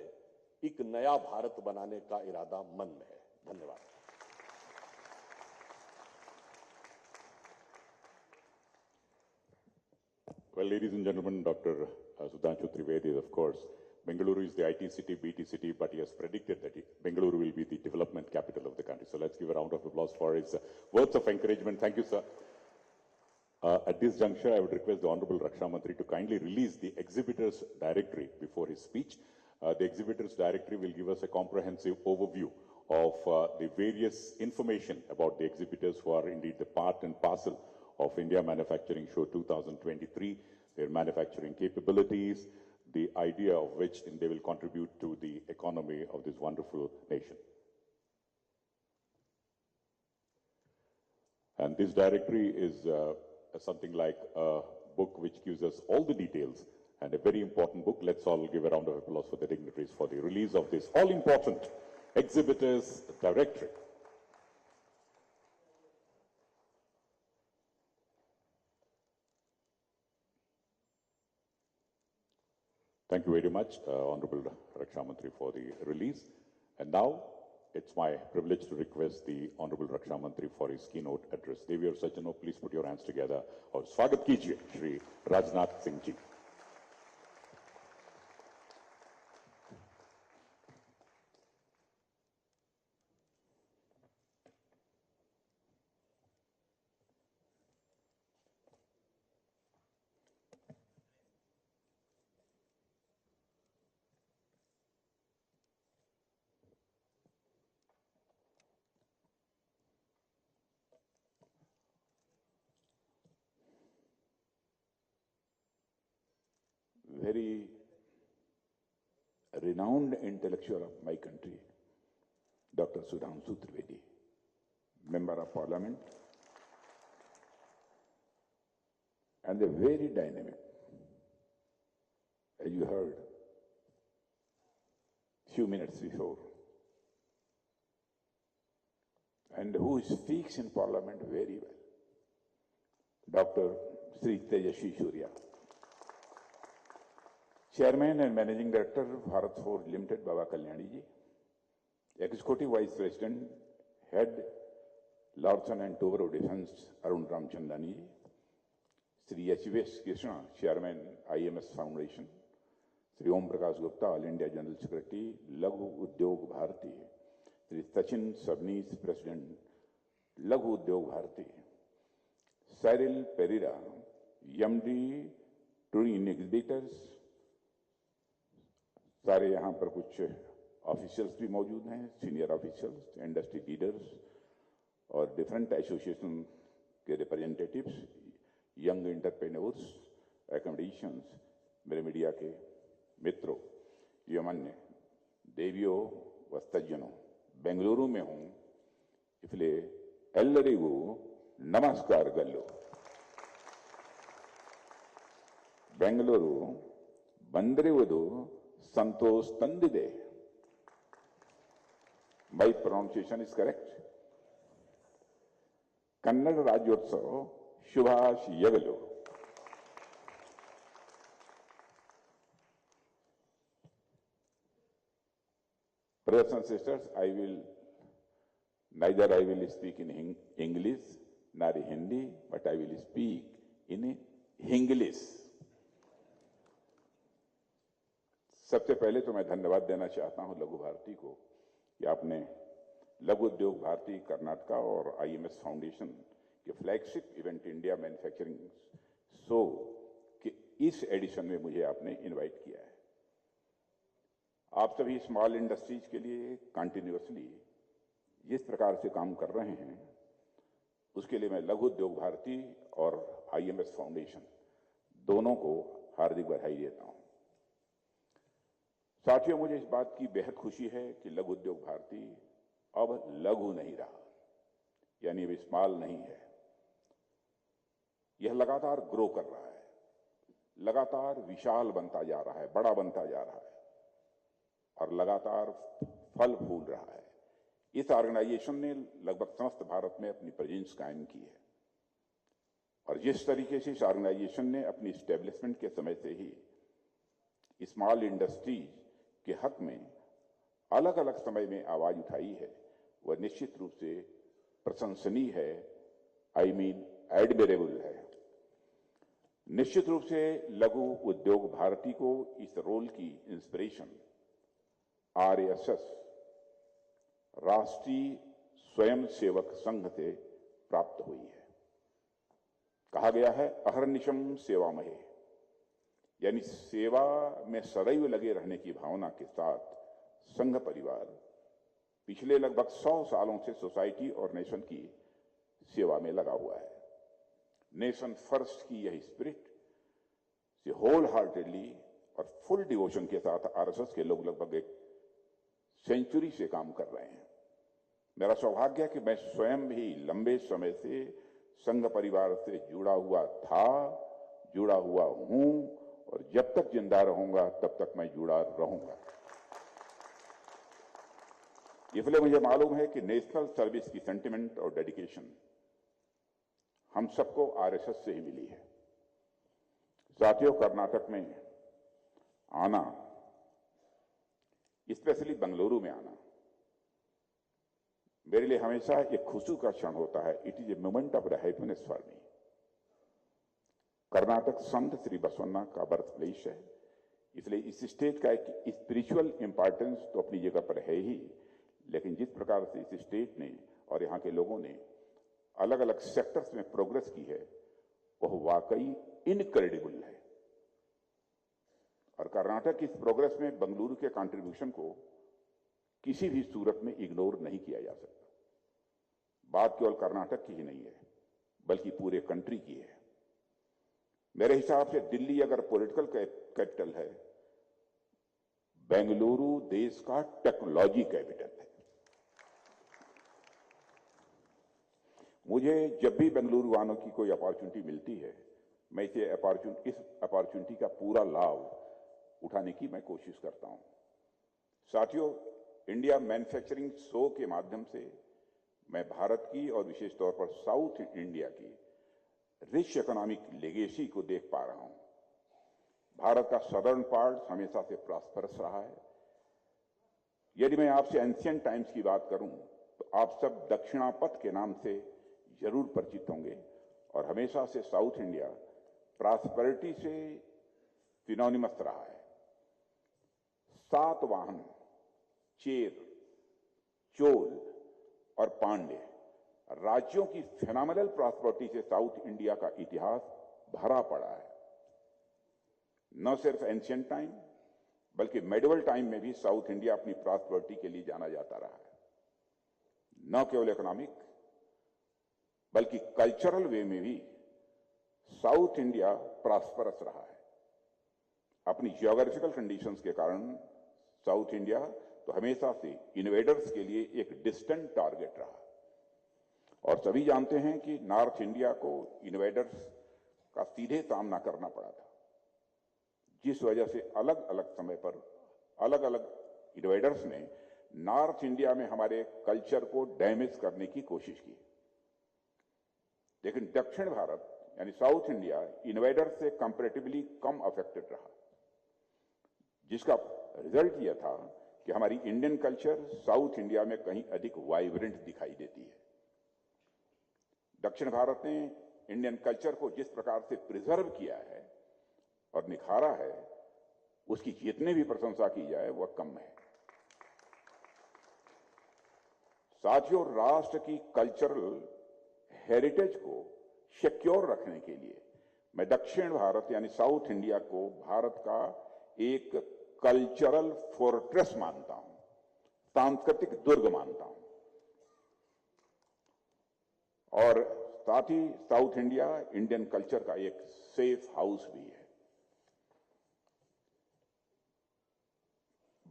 एक नया भारत बनाने का इरादा मन में है. धन्यवाद. Well, ladies and gentlemen, Dr. Sudhanshu is, of course, Bengaluru is the IT city, BT city, but he has predicted that Bengaluru will be the development capital of the country. So let's give a round of applause for his words of encouragement. Thank you, sir. At this juncture, I would request the Honorable Raksha Mantri to kindly release the exhibitors directory before his speech. The exhibitors directory will give us a comprehensive overview of the various information about the exhibitors who are indeed the part and parcel of India Manufacturing Show 2023, their manufacturing capabilities, the idea of which they will contribute to the economy of this wonderful nation. And this directory is something like a book which gives us all the details, and a very important book. Let's all give a round of applause for the dignitaries for the release of this all-important exhibitors directory. Thank you very much, Honorable Raksha Mantri, for the release. And now, it's my privilege to request the Honorable Raksha Mantri for his keynote address. Devi aur Sajjano, please put your hands together और स्वागत कीजिए Shri Rajnath Singh ji. very renowned intellectual of my country, Dr. Show-2023, Member of Parliament, and they're very dynamic. As you heard few minutes before, and who speaks in Parliament very well, Dr. Sri Tejasvi Surya, Chairman and Managing Director, Bharat Forge Limited, Baba Kalyani ji, Executive Vice President, Head, Larsen and Toubro Defense, Arun Ramchandani ji, Sri H.V.S. Krishna, Chairman, IMS Foundation, Sri Om Prakash Gupta, All India General Secretary, Laghu Udyog Bharati, Sri Sachin Sabnis, President, Laghu Udyog Bharati, Cyril Pereira, MD, Touring Exhibitors, सारे यहाँ पर कुछ officials भी मौजूद हैं, senior officials, industry leaders और different association के representatives, young entrepreneurs, academicians, मेरे मीडिया के मित्रों, यमन्य देवियों व सज्जनों, बेंगलुरु में हूँ, इसलिए एल्लरिगू नमस्कार गल्लो। बेंगलुरु बंदरेवदु संतोष तंदिदे। My pronunciation is correct. Kannada Rajyotsav Subhash यगलो। Brothers and sisters, neither I will speak in English nor Hindi, but I will speak in Hinglish. सबसे पहले तो मैं धन्यवाद देना चाहता हूं लघु भारती को कि आपने लघु उद्योग भारती कर्नाटका और IMS फाउंडेशन के flagship event India manufacturing show के इस एडिशन में मुझे आपने इनवाइट किया है। आप सभी स्मॉल इंडस्ट्रीज के लिए कंटिन्यूअसली जिस प्रकार से काम कर रहे हैं, उसके लिए मैं लघु उद्योग भारती और IMS फाउंडेशन दोनों को हार्दिक बधाई देता हूं। साथियों, मुझे इस बात की बेहद खुशी है कि लघु उद्योग भारती अब लघु नहीं रहा, यानी अब स्मॉल नहीं है। यह लगातार ग्रो कर रहा है, लगातार विशाल बनता जा रहा है, बड़ा बनता जा रहा है और लगातार फल फूल रहा है। इस ऑर्गेनाइजेशन ने लगभग समस्त भारत में अपनी प्रेजेंस कायम की है और जिस तरीके से इस ऑर्गेनाइजेशन ने अपनी एस्टेब्लिशमेंट के समय से ही स्मॉल इंडस्ट्रीज के हक में अलग अलग समय में आवाज उठाई है, वह निश्चित रूप से प्रशंसनीय है, एडमिरेबल है। निश्चित रूप से लघु उद्योग भारती को इस रोल की इंस्पिरेशन RSS राष्ट्रीय स्वयंसेवक संघ से प्राप्त हुई है। कहा गया है अहर्निशम सेवामहे, यानी सेवा में सदैव लगे रहने की भावना के साथ संघ परिवार पिछले लगभग 100 सालों से सोसाइटी और नेशन की सेवा में लगा हुआ है। नेशन फर्स्ट की यह स्पिरिट से होल हार्टेडली और फुल डिवोशन के साथ RSS के लोग लगभग एक सेंचुरी से काम कर रहे हैं। मेरा सौभाग्य है कि मैं स्वयं भी लंबे समय से संघ परिवार से जुड़ा हुआ था, जुड़ा हुआ हूं और जब तक जिंदा रहूंगा तब तक मैं जुड़ा रहूंगा। इसलिए मुझे मालूम है कि नेशनल सर्विस की सेंटिमेंट और डेडिकेशन हम सबको RSS से ही मिली है। साथियों, कर्नाटक में आना, स्पेशली बेंगलुरु में आना, मेरे लिए हमेशा एक खुशी का क्षण होता है। It is a moment of happiness for me. Karnataka संत श्री बसवन्ना का बर्थ प्लेस है, इसलिए इस स्टेट का एक स्पिरिचुअल इंपॉर्टेंस तो अपनी जगह पर है ही, लेकिन जिस प्रकार से इस स्टेट ने और यहाँ के लोगों ने अलग अलग सेक्टर्स में प्रोग्रेस की है, वह वाकई इनक्रेडिबल है। और कर्नाटक की इस प्रोग्रेस में बेंगलुरु के कंट्रीब्यूशन को किसी भी सूरत में इग्नोर नहीं किया जा सकता। बात केवल कर्नाटक की ही नहीं है, बल्कि पूरे कंट्री की है। मेरे हिसाब से दिल्ली अगर पॉलिटिकल कैपिटल है, बेंगलुरु देश का टेक्नोलॉजी कैपिटल है। मुझे जब भी बेंगलुरु वालों की कोई अपॉर्चुनिटी मिलती है, मैं इस अपॉर्चुनिटी का पूरा लाभ उठाने की मैं कोशिश करता हूं। साथियों, इंडिया मैन्युफैक्चरिंग शो के माध्यम से मैं भारत की और विशेष तौर पर साउथ इंडिया की रिच इकोनॉमिक लेगेसी को देख पा रहा हूं। भारत का सदर्न पार्ट हमेशा से प्रॉस्परस रहा है। यदि मैं आपसे एंशिएंट टाइम्स की बात करूं तो आप सब दक्षिणापथ के नाम से जरूर परिचित होंगे, और हमेशा से साउथ इंडिया प्रॉस्पेरिटी से सिनोनिमस रहा है। सातवाहन, चेर, चोल और पांड्य राज्यों की फेनोमेनल प्रॉस्पेरिटी से साउथ इंडिया का इतिहास भरा पड़ा है। न सिर्फ एंशिएंट टाइम बल्कि मेडिवल टाइम में भी साउथ इंडिया अपनी प्रॉस्पेरिटी के लिए जाना जाता रहा है। न केवल इकोनॉमिक बल्कि कल्चरल वे में भी साउथ इंडिया प्रॉस्परस रहा है। अपनी जियोग्राफिकल कंडीशंस के कारण साउथ इंडिया तो हमेशा से इन्वेडर्स के लिए एक डिस्टेंट टारगेट रहा, और सभी जानते हैं कि नॉर्थ इंडिया को इन्वेडर्स का सीधे सामना करना पड़ा था, जिस वजह से अलग अलग समय पर अलग अलग इन्वेडर्स ने नॉर्थ इंडिया में हमारे कल्चर को डैमेज करने की कोशिश की। लेकिन दक्षिण भारत यानी साउथ इंडिया इन्वेडर्स से कंपैरेटिवली कम अफेक्टेड रहा, जिसका रिजल्ट यह था कि हमारी इंडियन कल्चर साउथ इंडिया में कहीं अधिक वाइब्रेंट दिखाई देती है। दक्षिण भारत ने इंडियन कल्चर को जिस प्रकार से प्रिजर्व किया है और निखारा है, उसकी जितने भी प्रशंसा की जाए वह कम है। साथियों, राष्ट्र की कल्चरल हेरिटेज को सिक्योर रखने के लिए मैं दक्षिण भारत यानी साउथ इंडिया को भारत का एक कल्चरल फोर्ट्रेस मानता हूं, सांस्कृतिक दुर्ग मानता हूं, और साथ ही साउथ इंडिया इंडियन कल्चर का एक सेफ हाउस भी है।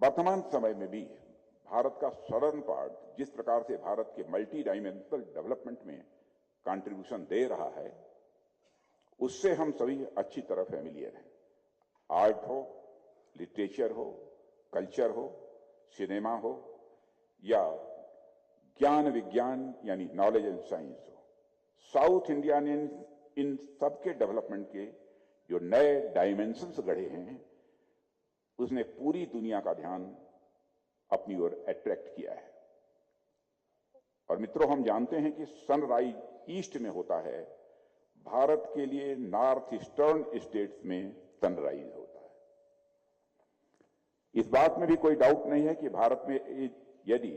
वर्तमान समय में भी भारत का सदर्न पार्ट जिस प्रकार से भारत के मल्टी डायमेंशनल डेवलपमेंट में कंट्रीब्यूशन दे रहा है, उससे हम सभी अच्छी तरह फैमिलियर हैं। आर्ट हो, लिटरेचर हो, कल्चर हो, सिनेमा हो या ज्ञान विज्ञान यानी नॉलेज एंड साइंस हो, साउथ इंडिया ने इन सबके डेवलपमेंट के जो नए डायमेंशंस गढ़े हैं, उसने पूरी दुनिया का ध्यान अपनी ओर अट्रैक्ट किया है। और मित्रों, हम जानते हैं कि सनराइज ईस्ट में होता है, भारत के लिए नॉर्थ ईस्टर्न स्टेट्स में सनराइज होता है। इस बात में भी कोई डाउट नहीं है कि भारत में यदि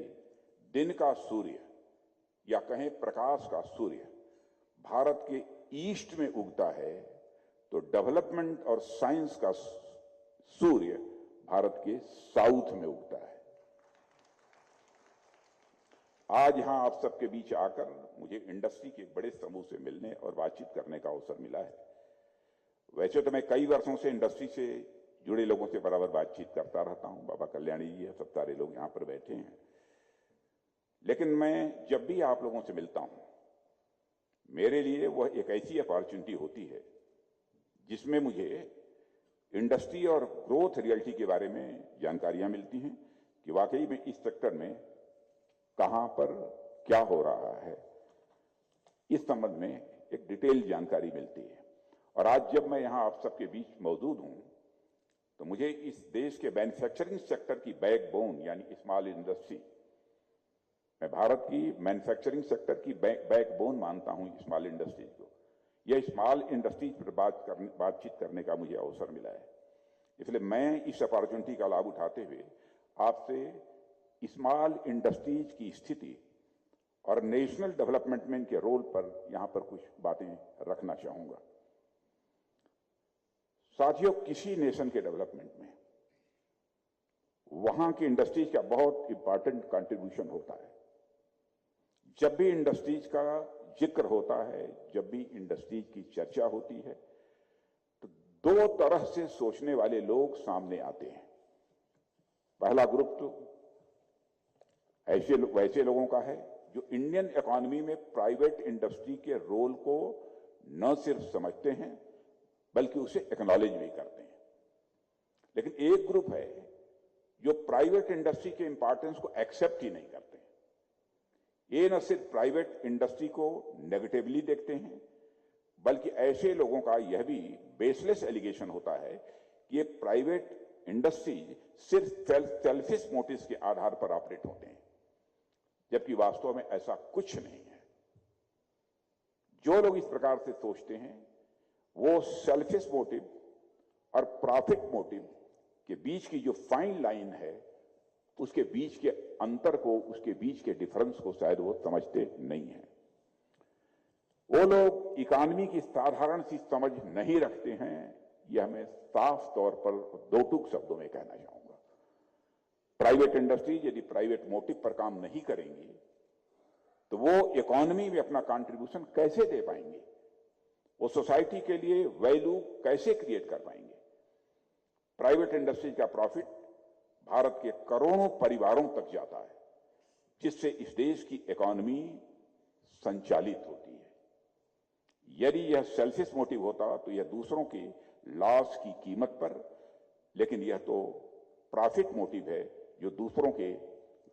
दिन का सूर्य या कहें प्रकाश का सूर्य भारत के ईस्ट में उगता है, तो डेवलपमेंट और साइंस का सूर्य भारत के साउथ में उगता है। आज यहां आप सबके बीच आकर मुझे इंडस्ट्री के बड़े समूह से मिलने और बातचीत करने का अवसर मिला है। वैसे तो मैं कई वर्षों से इंडस्ट्री से जुड़े लोगों से बराबर बातचीत करता रहता हूं, बाबा कल्याणी जी, सब सारे लोग यहां पर बैठे हैं। लेकिन मैं जब भी आप लोगों से मिलता हूं, मेरे लिए वह एक ऐसी अपॉर्चुनिटी होती है जिसमें मुझे इंडस्ट्री और ग्रोथ रियलिटी के बारे में जानकारियां मिलती हैं कि वाकई में इस सेक्टर में कहां पर क्या हो रहा है, इस संबंध में एक डिटेल जानकारी मिलती है। और आज जब मैं यहां आप सबके बीच मौजूद हूं, तो मुझे इस देश के मैन्युफैक्चरिंग सेक्टर की बैकबोन यानी स्मॉल इंडस्ट्री, मैं भारत की मैन्युफैक्चरिंग सेक्टर की बैकबोन मानता हूं स्मॉल इंडस्ट्रीज को। यह स्मॉल इंडस्ट्रीज पर बातचीत करने का मुझे अवसर मिला है। इसलिए मैं इस अपॉर्चुनिटी का लाभ उठाते हुए आपसे स्मॉल इंडस्ट्रीज की स्थिति और नेशनल डेवलपमेंट में इनके रोल पर यहां पर कुछ बातें रखना चाहूंगा। साथियों, किसी नेशन के डेवलपमेंट में वहां की इंडस्ट्रीज का बहुत इंपॉर्टेंट कंट्रीब्यूशन होता है। जब भी इंडस्ट्रीज का जिक्र होता है, जब भी इंडस्ट्रीज की चर्चा होती है, दो तरह से सोचने वाले लोग सामने आते हैं। पहला ग्रुप तो वैसे लोगों का है जो इंडियन इकोनॉमी में प्राइवेट इंडस्ट्री के रोल को न सिर्फ समझते हैं बल्कि उसे एक्नॉलेज भी करते हैं। लेकिन एक ग्रुप है जो प्राइवेट इंडस्ट्री के इंपॉर्टेंस को एक्सेप्ट ही नहीं करते। ये न सिर्फ प्राइवेट इंडस्ट्री को नेगेटिवली देखते हैं बल्कि ऐसे लोगों का यह भी बेसलेस एलिगेशन होता है कि ये प्राइवेट इंडस्ट्री सिर्फ सेल्फिश मोटिव्स के आधार पर ऑपरेट होते हैं, जबकि वास्तव में ऐसा कुछ नहीं है। जो लोग इस प्रकार से सोचते हैं वो सेल्फिश मोटिव और प्रॉफिट मोटिव के बीच की जो फाइन लाइन है उसके बीच के अंतर को, उसके बीच के डिफरेंस को शायद वो समझते नहीं है। वो लोग इकोनॉमी की साधारण सी समझ नहीं रखते हैं, यह मैं साफ तौर पर दो टूक शब्दों में कहना चाहूंगा। प्राइवेट इंडस्ट्री यदि प्राइवेट मोटिव पर काम नहीं करेंगी तो वो इकोनॉमी में अपना कंट्रीब्यूशन कैसे दे पाएंगे, वो सोसाइटी के लिए वैल्यू कैसे क्रिएट कर पाएंगे। प्राइवेट इंडस्ट्री का प्रॉफिट भारत के करोड़ों परिवारों तक जाता है, जिससे इस देश की इकोनॉमी संचालित होती है। यदि यह सेल्फिश मोटिव होता तो यह दूसरों के लॉस की कीमत पर, लेकिन यह तो प्रॉफिट मोटिव है जो दूसरों के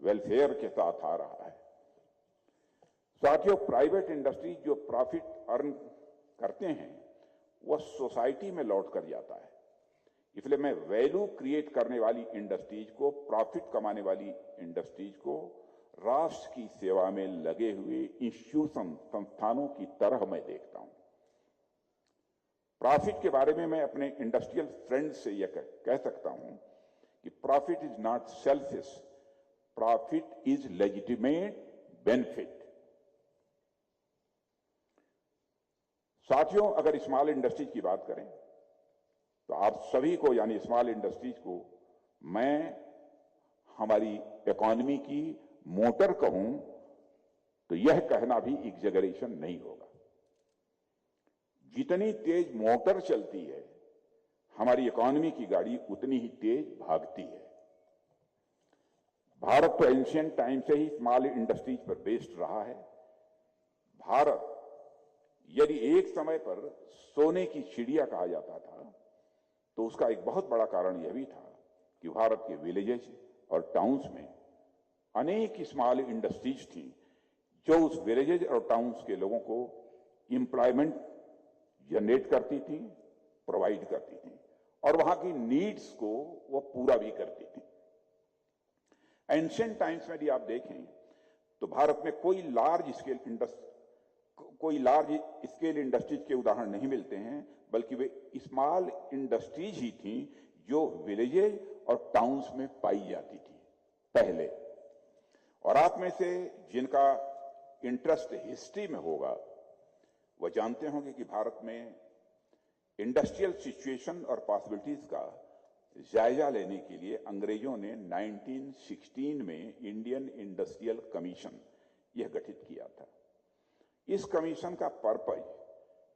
वेलफेयर के साथ आ रहा है। साथियों, प्राइवेट इंडस्ट्री जो प्रॉफिट अर्न करते हैं वह सोसाइटी में लौट कर जाता है। इसलिए मैं वैल्यू क्रिएट करने वाली इंडस्ट्रीज को, प्रॉफिट कमाने वाली इंडस्ट्रीज को राष्ट्र की सेवा में लगे हुए इंस्टीट्यूशन, संस्थानों की तरह मैं देखता हूं। प्रॉफिट के बारे में मैं अपने इंडस्ट्रियल फ्रेंड से यह कह सकता हूं कि profit is not selfish, profit is legitimate benefit. साथियों, अगर स्मॉल इंडस्ट्रीज की बात करें तो आप सभी को, यानी स्मॉल इंडस्ट्रीज को, मैं हमारी इकोनॉमी की मोटर कहूं तो यह कहना भी एग्जैगरेशन नहीं होगा। जितनी तेज मोटर चलती है हमारी इकोनॉमी की गाड़ी उतनी ही तेज भागती है। भारत तो एंशिएंट टाइम से ही स्मॉल इंडस्ट्रीज पर बेस्ड रहा है। भारत यदि एक समय पर सोने की चिड़िया कहा जाता था तो उसका एक बहुत बड़ा कारण यह भी था कि भारत के विलेजेस और टाउन्स में अनेक स्मॉल इंडस्ट्रीज थी जो उस विलेजेस और टाउन्स के लोगों को एम्प्लॉयमेंट जनरेट करती थी, प्रोवाइड करती थी और वहां की नीड्स को वो पूरा भी करती थी। एंशिएंट टाइम्स में यदि आप देखें तो भारत में कोई लार्ज स्केल इंडस्ट्रीज के उदाहरण नहीं मिलते हैं, बल्कि वे स्मॉल इंडस्ट्रीज ही थी जो विलेजेज और टाउन्स में पाई जाती थी पहले। और आप में से जिनका इंटरेस्ट हिस्ट्री में होगा वह जानते होंगे कि भारत में इंडस्ट्रियल सिचुएशन और पॉसिबिलिटीज का जायजा लेने के लिए अंग्रेजों ने 1916 में इंडियन इंडस्ट्रियल कमीशन यह गठित किया था। इस कमीशन का पर्पज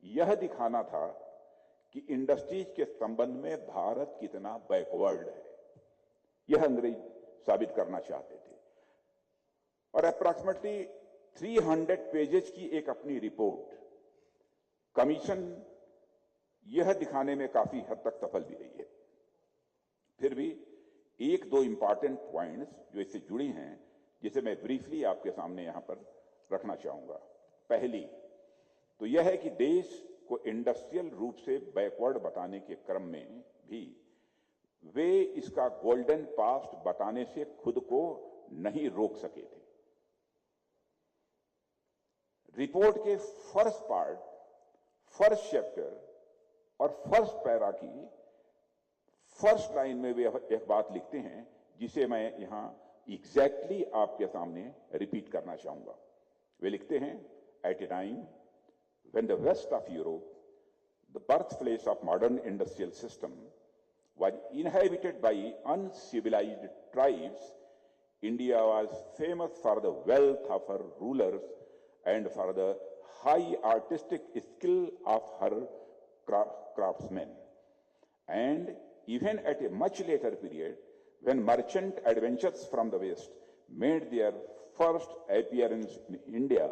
यह दिखाना था कि इंडस्ट्रीज के संबंध में भारत कितना बैकवर्ड है, यह अंग्रेज साबित करना चाहते थे। और अप्रॉक्सीमेटली 300 पेजेस की एक अपनी रिपोर्ट कमीशन यह दिखाने में काफी हद तक सफल भी रही है। फिर भी एक दो इंपॉर्टेंट पॉइंट्स जो इससे जुड़ी हैं जिसे मैं ब्रीफली आपके सामने यहां पर रखना चाहूंगा। पहली तो यह है कि देश को इंडस्ट्रियल रूप से बैकवर्ड बताने के क्रम में भी वे इसका गोल्डन पास्ट बताने से खुद को नहीं रोक सके थे। रिपोर्ट के फर्स्ट पार्ट, फर्स्ट चैप्टर और फर्स्ट पैरा की फर्स्ट लाइन में वे एक बात लिखते हैं जिसे मैं यहां एग्जैक्टली आपके सामने रिपीट करना चाहूंगा। वे लिखते हैं, at a time when the west of Europe, the birthplace of modern industrial system, was inhabited by uncivilized tribes, India was famous for the wealth of her rulers and for the high artistic skill of her craftsmen. and even at a much later period, when merchant adventures from the West made their first appearance in India,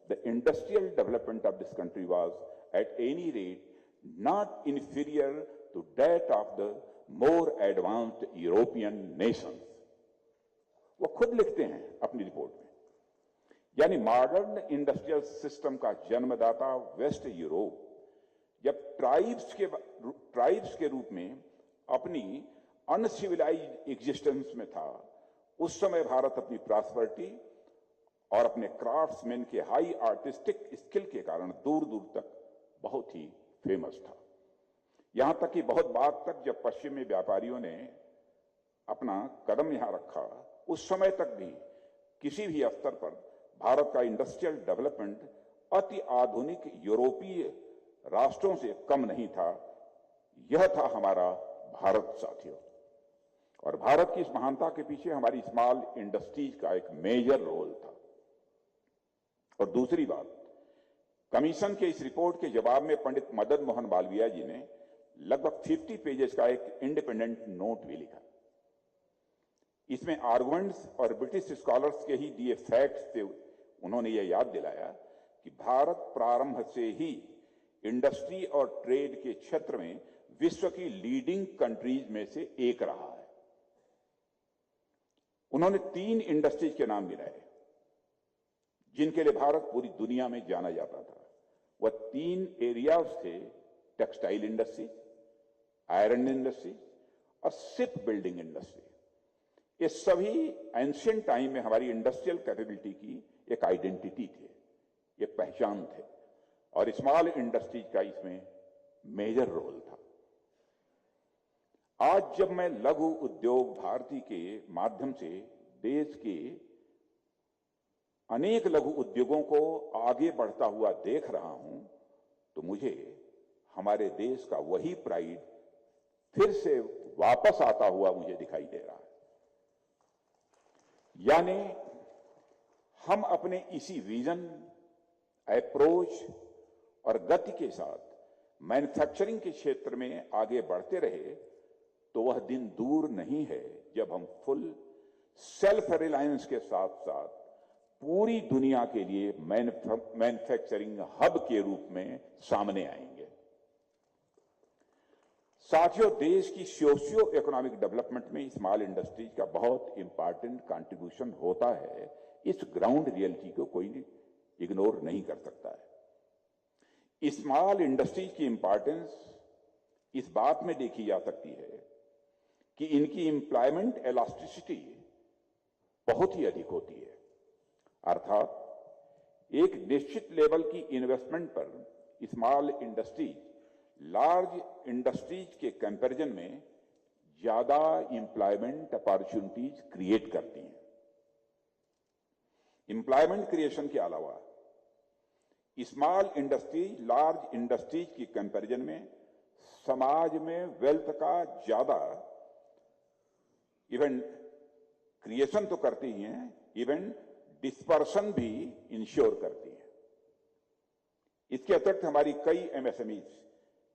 the industrial development of this country was at any rate not inferior to that of the more advanced European nations. वो खुद लिखते हैं अपनी report में, यानी modern industrial system का जन्मदाता waste Europe जब ट्राइब्स के रूप में अपनी अनसिविलाइज्ड एग्जिस्टेंस में था, उस समय भारत अपनी प्रॉस्पेरिटी और अपने क्राफ्ट्समैन के हाई आर्टिस्टिक स्किल के कारण दूर दूर तक बहुत ही फेमस था। यहां तक कि बहुत बाद तक जब पश्चिमी व्यापारियों ने अपना कदम यहां रखा, उस समय तक भी किसी भी स्तर पर भारत का इंडस्ट्रियल डेवलपमेंट अति आधुनिक यूरोपीय राष्ट्रों से कम नहीं था। यह था हमारा भारत साथियों, और भारत की इस महानता के पीछे हमारी स्मॉल इंडस्ट्रीज का एक मेजर रोल था। और दूसरी बात, कमीशन के इस रिपोर्ट के जवाब में पंडित मदन मोहन मालवीय जी ने लगभग 50 पेजेस का एक इंडिपेंडेंट नोट भी लिखा। इसमें आर्गुमेंट्स और ब्रिटिश स्कॉलर्स के ही दिए फैक्ट्स से उन्होंने यह याद दिलाया कि भारत प्रारंभ से ही इंडस्ट्री और ट्रेड के क्षेत्र में विश्व की लीडिंग कंट्रीज में से एक रहा है। उन्होंने 3 इंडस्ट्रीज के नाम गिनाए जिनके लिए भारत पूरी दुनिया में जाना जाता था। वह 3 एरियाज थे, टेक्सटाइल इंडस्ट्री, आयरन इंडस्ट्री और शिप बिल्डिंग इंडस्ट्री। ये सभी एंशिएंट टाइम में हमारी इंडस्ट्रियल कैपेबिलिटी की एक आइडेंटिटी थे, ये पहचान थे, और स्मॉल इंडस्ट्रीज का इसमें मेजर रोल था। आज जब मैं लघु उद्योग भारती के माध्यम से देश के अनेक लघु उद्योगों को आगे बढ़ता हुआ देख रहा हूं, तो मुझे हमारे देश का वही प्राइड फिर से वापस आता हुआ मुझे दिखाई दे रहा है। यानी हम अपने इसी विजन, अप्रोच और गति के साथ मैन्युफैक्चरिंग के क्षेत्र में आगे बढ़ते रहे तो वह दिन दूर नहीं है जब हम फुल सेल्फ रिलायंस के साथ साथ पूरी दुनिया के लिए मैन्युफैक्चरिंग हब के रूप में सामने आएंगे। साथियों, देश की सोशियो इकोनॉमिक डेवलपमेंट में स्मॉल इंडस्ट्रीज का बहुत इंपॉर्टेंट कंट्रीब्यूशन होता है। इस ग्राउंड रियलिटी को कोई इग्नोर नहीं कर सकता है। स्मॉल इंडस्ट्रीज की इंपॉर्टेंस इस बात में देखी जा सकती है कि इनकी एम्प्लॉयमेंट एलास्टिसिटी बहुत ही अधिक होती है, अर्थात एक निश्चित लेवल की इन्वेस्टमेंट पर स्मॉल इंडस्ट्रीज लार्ज इंडस्ट्रीज के कंपैरिजन में ज्यादा एम्प्लॉयमेंट अपॉर्चुनिटीज क्रिएट करती हैं। एम्प्लॉयमेंट क्रिएशन के अलावा स्मॉल इंडस्ट्रीज लार्ज इंडस्ट्रीज की कंपैरिजन में समाज में वेल्थ का ज्यादा इवन क्रिएशन तो करती ही हैं, इवन डिस्पर्सन भी इंश्योर करती हैं। इसके अतिरिक्त हमारी कई एमएसएमईज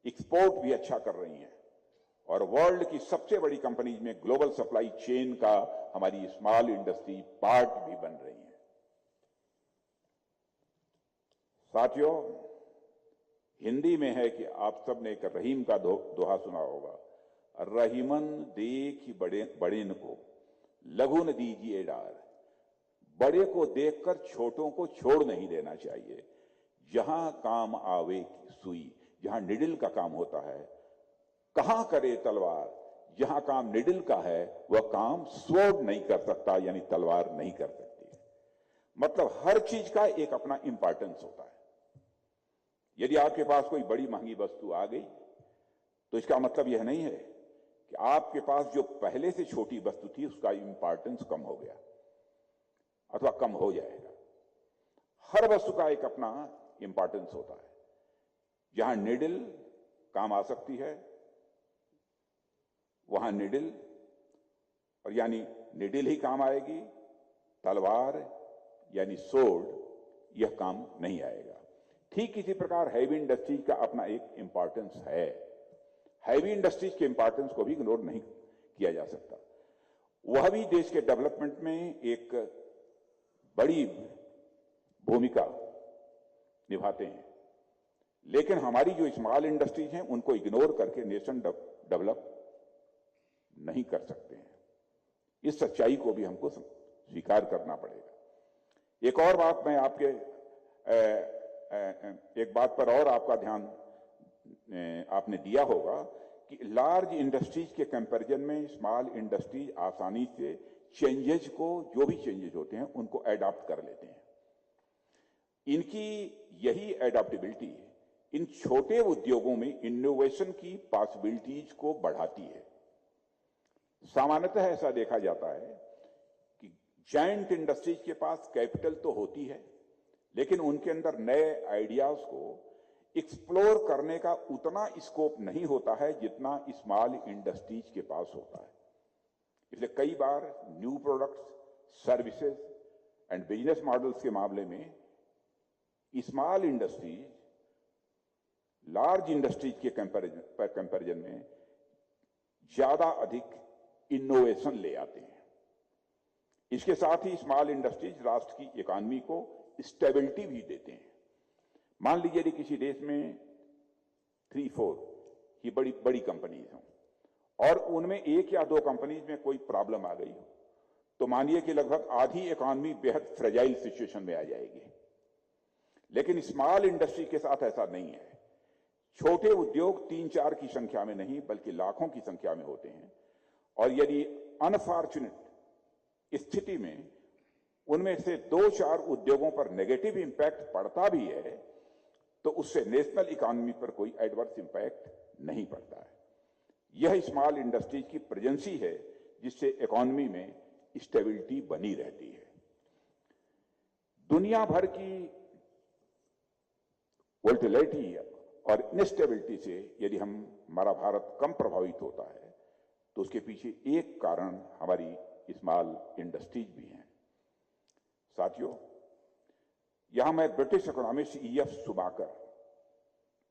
एक्सपोर्ट भी अच्छा कर रही हैं और वर्ल्ड की सबसे बड़ी कंपनीज में ग्लोबल सप्लाई चेन का हमारी स्मॉल इंडस्ट्री पार्ट भी बन रही है। साथियों, हिंदी में है कि आप सब ने एक रहीम का दोहा सुना होगा, रहीमन देखी बड़ेन को लघु न दीजिए डार। बड़े को देखकर छोटों को छोड़ नहीं देना चाहिए। जहां काम आवे सुई, जहां निडिल का काम होता है, कहां करे तलवार, जहां काम निडिल का है वह काम स्वॉर्ड नहीं कर सकता, यानी तलवार नहीं कर सकती। मतलब हर चीज का एक अपना इंपॉर्टेंस होता है। यदि आपके पास कोई बड़ी महंगी वस्तु आ गई तो इसका मतलब यह नहीं है कि आपके पास जो पहले से छोटी वस्तु थी उसका इंपॉर्टेंस कम हो गया अथवा कम हो जाएगा। हर वस्तु का एक अपना इंपॉर्टेंस होता है। जहां निडिल काम आ सकती है वहां निडिल, और यानी निडिल ही काम आएगी, तलवार यानी सोर्ड यह काम नहीं आएगा। ठीक इसी प्रकार हैवी इंडस्ट्रीज का अपना एक इंपॉर्टेंस है। हैवी इंडस्ट्रीज के इंपॉर्टेंस को भी इग्नोर नहीं किया जा सकता। वह भी देश के डेवलपमेंट में एक बड़ी भूमिका निभाते हैं, लेकिन हमारी जो स्मॉल इंडस्ट्रीज हैं उनको इग्नोर करके नेशन डेवलप नहीं कर सकते हैं। इस सच्चाई को भी हमको स्वीकार करना पड़ेगा। एक और बात मैं आपके एक बात पर और आपका ध्यान आपने दिया होगा कि लार्ज इंडस्ट्रीज के कंपैरिजन में स्मॉल इंडस्ट्रीज आसानी से चेंजेस को, जो भी चेंजेस होते हैं उनको एडॉप्ट कर लेते हैं। इनकी यही एडॉप्टेबिलिटी इन छोटे उद्योगों में इनोवेशन की पॉसिबिलिटीज को बढ़ाती है। सामान्यतः ऐसा देखा जाता है कि जायंट इंडस्ट्रीज के पास कैपिटल तो होती है, लेकिन उनके अंदर नए आइडियाज को एक्सप्लोर करने का उतना स्कोप नहीं होता है जितना स्मॉल इंडस्ट्रीज के पास होता है। इसलिए कई बार new products, services and business models के मामले में स्मॉल इंडस्ट्रीज लार्ज इंडस्ट्रीज के कंपैरिजन में ज्यादा अधिक इनोवेशन ले आते हैं। इसके साथ ही स्मॉल इंडस्ट्रीज राष्ट्र की इकोनॉमी को स्टेबिलिटी भी देते हैं। मान लीजिए कि किसी देश में 3-4 की बड़ी कंपनीज हों और उनमें 1 या 2 कंपनीज में कोई प्रॉब्लम आ गई हो, तो मानिए कि लगभग आधी इकोनॉमी बेहद फ्रेजाइल सिचुएशन में आ जाएगी। लेकिन स्मॉल इंडस्ट्री के साथ ऐसा नहीं है। छोटे उद्योग 3-4 की संख्या में नहीं बल्कि लाखों की संख्या में होते हैं, और यदि अनफॉर्चुनेट स्थिति में उनमें से 2-4 उद्योगों पर नेगेटिव इंपैक्ट पड़ता भी है तो उससे नेशनल इकोनॉमी पर कोई एडवर्स इंपैक्ट नहीं पड़ता है। यह स्मॉल इंडस्ट्रीज की प्रेजेंसी है जिससे इकोनॉमी में स्टेबिलिटी बनी रहती है। दुनिया भर की वोलेटिलिटी और इनस्टेबिलिटी से यदि हमारा भारत कम प्रभावित होता है तो उसके पीछे एक कारण हमारी स्मॉल इंडस्ट्रीज भी हैं। साथियों, यहां मैं ब्रिटिश इकोनॉमिस्ट E.F. सुबाकर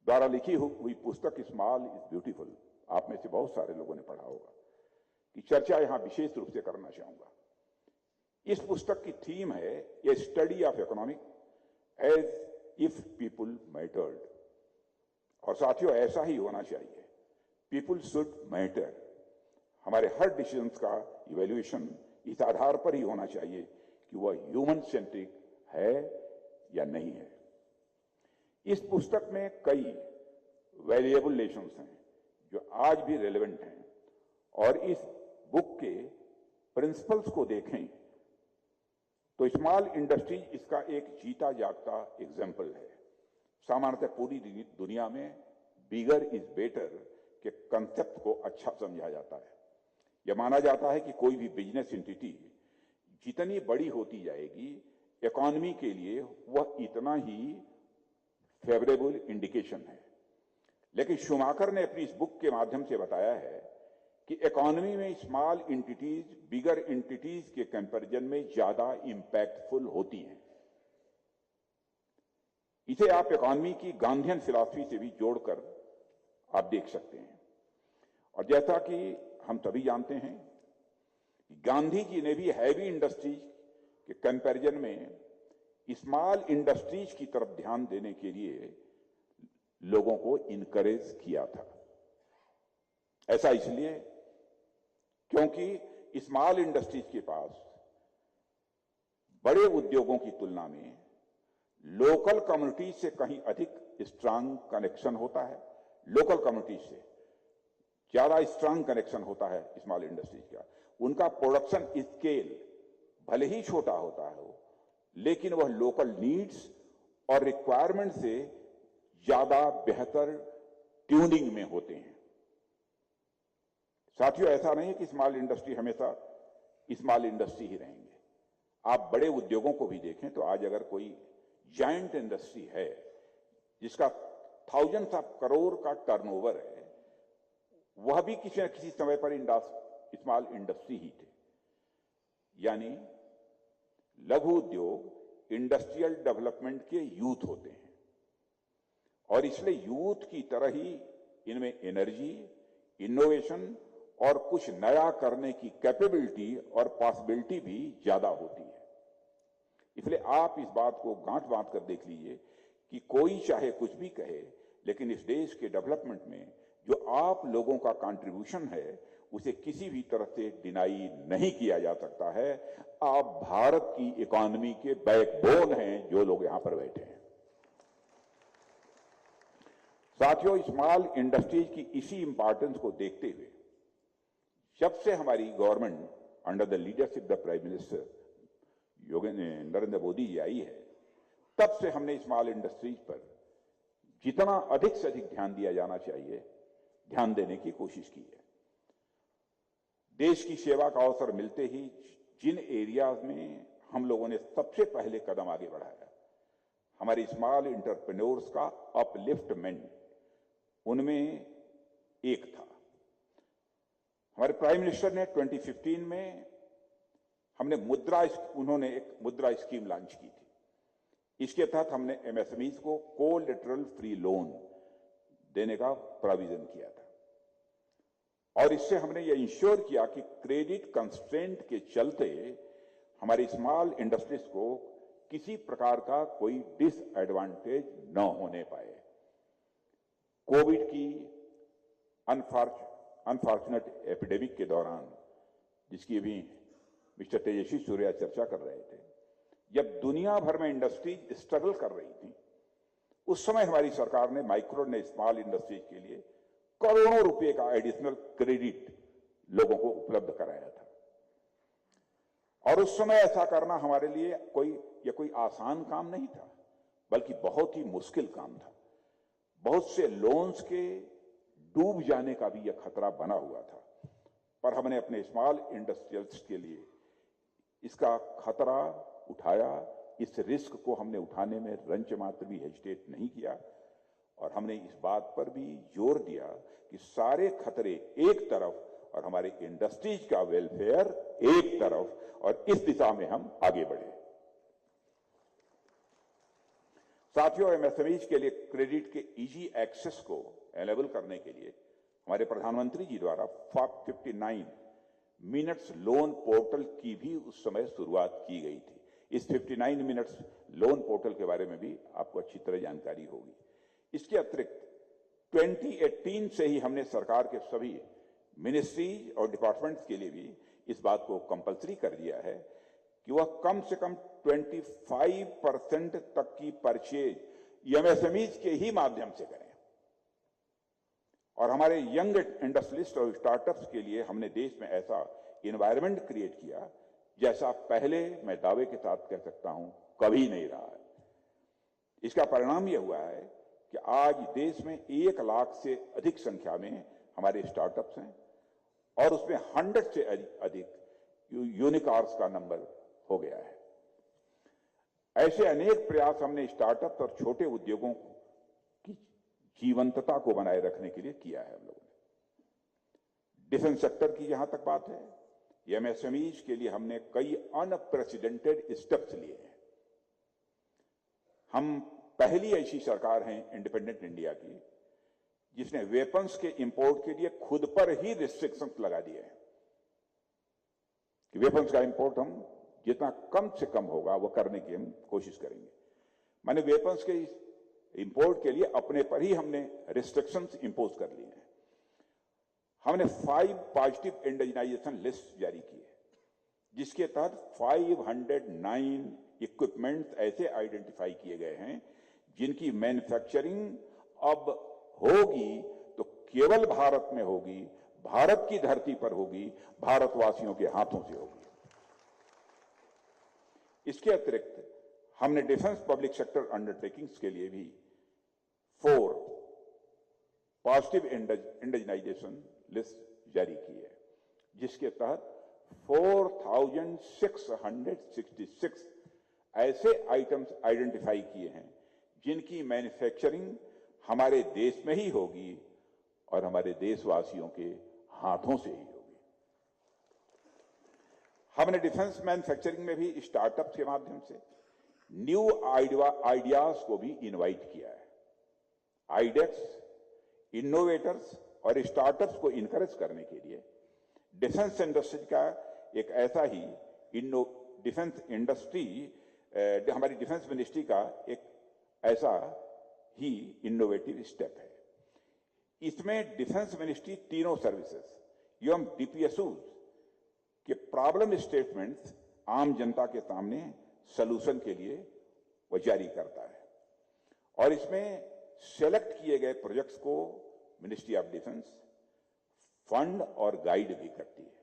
द्वारा लिखी हुई पुस्तक स्मॉल इज ब्यूटीफुल, आप में से बहुत सारे लोगों ने पढ़ा होगा, की चर्चा यहां विशेष रूप से करना चाहूंगा। इस पुस्तक की थीम है a study of economic as if people mattered. और साथियों, ऐसा ही होना चाहिए। People should matter. हमारे हर डिसीजंस का इवैल्यूएशन इस आधार पर ही होना चाहिए कि वह ह्यूमन सेंट्रिक है या नहीं है। इस पुस्तक में कई वैल्यूएबल लेसन्स हैं जो आज भी रेलेवेंट हैं, और इस बुक के प्रिंसिपल्स को देखें तो स्मॉल इंडस्ट्रीज इसका एक जीता जागता एग्जाम्पल है। सामान्यतः पूरी दुनिया में बिगर इज बेटर के कंसेप्ट को अच्छा समझा जाता है। यह माना जाता है कि कोई भी बिजनेस एंटिटी जितनी बड़ी होती जाएगी इकोनॉमी के लिए वह इतना ही फेवरेबल इंडिकेशन है। लेकिन शुमाकर ने अपनी इस बुक के माध्यम से बताया है कि इकोनॉमी में स्मॉल एंटिटीज बिगर एंटिटीज के कंपैरिजन में ज्यादा इंपैक्टफुल होती हैं। इसे आप इकोनॉमी की गांधीयन फिलॉसफी से भी जोड़कर आप देख सकते हैं। और जैसा कि हम सभी जानते हैं, गांधी जी ने भी हैवी इंडस्ट्रीज के कंपैरिजन में स्मॉल इंडस्ट्रीज की तरफ ध्यान देने के लिए लोगों को इनकरेज किया था। ऐसा इसलिए क्योंकि स्मॉल इंडस्ट्रीज के पास बड़े उद्योगों की तुलना में लोकल कम्युनिटीज से कहीं अधिक स्ट्रांग कनेक्शन होता है। लोकल कम्युनिटीज से ज्यादा स्ट्रांग कनेक्शन होता है स्मॉल इंडस्ट्रीज का। उनका प्रोडक्शन स्केल भले ही छोटा होता है लेकिन वह लोकल नीड्स और रिक्वायरमेंट से ज्यादा बेहतर ट्यूनिंग में होते हैं। साथियों, ऐसा नहीं है कि स्मॉल इंडस्ट्री हमेशा स्मॉल इंडस्ट्री ही रहेंगे। आप बड़े उद्योगों को भी देखें तो आज अगर कोई जायंट इंडस्ट्री है जिसका थाउजेंड्स ऑफ करोड़ का टर्नओवर है, वह भी किसी न किसी समय पर स्मॉल इंडस्ट्री ही थे। यानी लघु उद्योग इंडस्ट्रियल डेवलपमेंट के यूथ होते हैं, और इसलिए यूथ की तरह ही इनमें एनर्जी इनोवेशन और कुछ नया करने की कैपेबिलिटी और पॉसिबिलिटी भी ज्यादा होती है। इसलिए आप इस बात को गांठ बांध कर देख लीजिए कि कोई चाहे कुछ भी कहे, लेकिन इस देश के डेवलपमेंट में जो आप लोगों का कंट्रीब्यूशन है उसे किसी भी तरह से डिनाई नहीं किया जा सकता है। आप भारत की इकोनॉमी के बैकबोन हैं जो लोग यहां पर बैठे हैं। साथियों, स्मॉल इंडस्ट्रीज की इसी इंपॉर्टेंस को देखते हुए जब से हमारी government under the leadership the prime minister Narendra Modi ji आई है, तब से हमने स्मॉल इंडस्ट्रीज पर जितना अधिक से अधिक ध्यान दिया जाना चाहिए, ध्यान देने की कोशिश की है। देश की सेवा का अवसर मिलते ही जिन एरियाज में हम लोगों ने सबसे पहले कदम आगे बढ़ाया, हमारे स्मॉल एंटरप्रेन्योर्स का अपलिफ्टमेंट उनमें एक था। हमारे प्राइम मिनिस्टर ने 2015 में उन्होंने एक मुद्रा स्कीम लॉन्च की थी। इसके तहत हमने एमएसएमईज को कोलैटरल फ्री लोन देने का प्रोविजन किया था और इससे हमने ये इंश्योर किया कि क्रेडिट कंस्ट्रेंट के चलते हमारी स्मॉल इंडस्ट्रीज को किसी प्रकार का कोई डिसएडवांटेज न होने पाए। कोविड की अनफॉर्चुनेट एपिडेमिक के दौरान, जिसकी अभी मिस्टर तेजस्वी सूर्या चर्चा कर रहे थे, जब दुनिया भर में इंडस्ट्रीज स्ट्रगल कर रही थी, उस समय हमारी सरकार ने माइक्रो ने स्मॉल इंडस्ट्रीज के लिए करोड़ों रुपए का एडिशनल क्रेडिट लोगों को उपलब्ध कराया था। और उस समय ऐसा करना हमारे लिए कोई आसान काम नहीं था, बल्कि बहुत ही मुश्किल काम था। बहुत से लोन्स के डूब जाने का भी यह खतरा बना हुआ था, पर हमने अपने स्मॉल इंडस्ट्रियल्स के लिए इसका खतरा उठाया। इस रिस्क को हमने उठाने में रंच मात्र भी हेजिटेट नहीं किया और हमने इस बात पर भी जोर दिया कि सारे खतरे एक तरफ और हमारे इंडस्ट्रीज का वेलफेयर एक तरफ, और इस दिशा में हम आगे बढ़े। साथियों, एमएसएमईज के लिए क्रेडिट के इजी एक्सेस को एनेबल करने के लिए हमारे प्रधानमंत्री जी द्वारा 59 मिनट्स लोन पोर्टल की भी उस समय शुरुआत की गई थी। इस 59 मिनट्स लोन पोर्टल के बारे में भी आपको अच्छी तरह जानकारी होगी। इसके अतिरिक्त 2018 से ही हमने सरकार के सभी मिनिस्ट्रीज और डिपार्टमेंट्स के लिए भी इस बात को कंपलसरी कर दिया है कि वह कम से कम 25% तक की परचेज एमएसएमईज के ही माध्यम से करें। और हमारे यंग इंडस्ट्रियलिस्ट और स्टार्टअप्स के लिए हमने देश में ऐसा इन्वायरमेंट क्रिएट किया जैसा पहले मैं दावे के साथ कह सकता हूं कभी नहीं रहा है। इसका परिणाम यह हुआ है कि आज देश में 1 लाख से अधिक संख्या में हमारे स्टार्टअप्स हैं और उसमें 100 से अधिक यूनिकॉर्न्स का नंबर हो गया है। ऐसे अनेक प्रयास हमने स्टार्टअप और छोटे उद्योगों की जीवंतता को बनाए रखने के लिए किया है। हम लोगों ने डिफेंस सेक्टर की जहां तक बात है, एमएसएमईज के लिए हमने कई अनप्रेसिडेंटेड स्टेप्स लिए हैं। हम पहली ऐसी सरकार हैं इंडिपेंडेंट इंडिया की जिसने वेपन्स के इंपोर्ट के लिए खुद पर ही रिस्ट्रिक्शंस लगा दिए हैं कि वेपन्स का इंपोर्ट हम जितना कम से कम होगा वो करने की हम कोशिश करेंगे। माने वेपन्स के इंपोर्ट के लिए अपने पर ही हमने रिस्ट्रिक्शंस इंपोज कर लिए हैं। हमने 5 पॉजिटिव इंडिजिनाइजेशन लिस्ट जारी की है जिसके तहत 509 इक्विपमेंट्स ऐसे आइडेंटिफाई किए गए हैं जिनकी मैन्युफैक्चरिंग अब होगी तो केवल भारत में होगी, भारत की धरती पर होगी, भारतवासियों के हाथों से होगी। इसके अतिरिक्त हमने डिफेंस पब्लिक सेक्टर अंडरटेकिंग्स के लिए भी 4 पॉजिटिव इंडिजिनाइजेशन लिस्ट जारी की है जिसके तहत 4666 ऐसे आइटम्स आइडेंटिफाई किए हैं जिनकी मैन्युफैक्चरिंग हमारे देश में ही होगी और हमारे देशवासियों के हाथों से ही होगी। हमने डिफेंस मैन्युफैक्चरिंग में भी स्टार्टअप्स के माध्यम से न्यू आइडियाज को भी इनवाइट किया है। आइडेक्स, इनोवेटर्स और स्टार्टअप्स को इनकरेज करने के लिए डिफेंस इंडस्ट्री का एक ऐसा ही डिफेंस इंडस्ट्री, हमारी डिफेंस मिनिस्ट्री का एक ऐसा ही इनोवेटिव स्टेप है। इसमें डिफेंस मिनिस्ट्री तीनों सर्विसेज एवं डीपीएसओ के प्रॉब्लम स्टेटमेंट्स आम जनता के सामने सलूशन के लिए वो जारी करता है और इसमें सेलेक्ट किए गए प्रोजेक्ट्स को मिनिस्ट्री ऑफ डिफेंस फंड और गाइड भी करती है।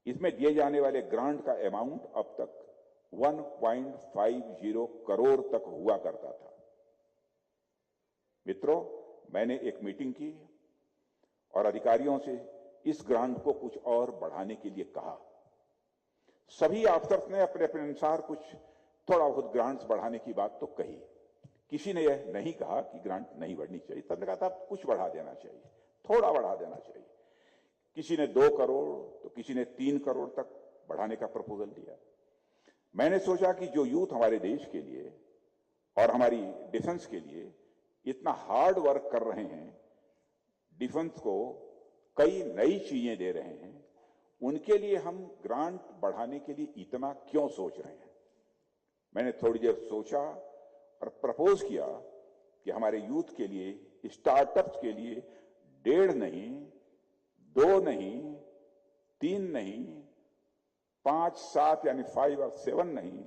इसमें दिए जाने वाले ग्रांट का अमाउंट अब तक 1.50 करोड़ तक हुआ करता था। मित्रों, मैंने एक मीटिंग की और अधिकारियों से इस ग्रांट को कुछ और बढ़ाने के लिए कहा। सभी अफसर्स ने अपने अपने अनुसार कुछ थोड़ा बहुत ग्रांट्स बढ़ाने की बात तो कही। किसी ने यह नहीं कहा कि ग्रांट नहीं बढ़नी चाहिए, सबने कहा था कुछ बढ़ा देना चाहिए, थोड़ा बढ़ा देना चाहिए। किसी ने 2 करोड़ तो किसी ने 3 करोड़ तक बढ़ाने का प्रपोजल दिया। मैंने सोचा कि जो यूथ हमारे देश के लिए और हमारी डिफेंस के लिए इतना हार्ड वर्क कर रहे हैं, डिफेंस को कई नई चीजें दे रहे हैं, उनके लिए हम ग्रांट बढ़ाने के लिए इतना क्यों सोच रहे हैं। मैंने थोड़ी देर सोचा और प्रपोज किया कि हमारे यूथ के लिए, स्टार्टअप्स के लिए 1.5 नहीं, 2 नहीं, 3 नहीं, 5, 7 यानी 5 और 7 नहीं,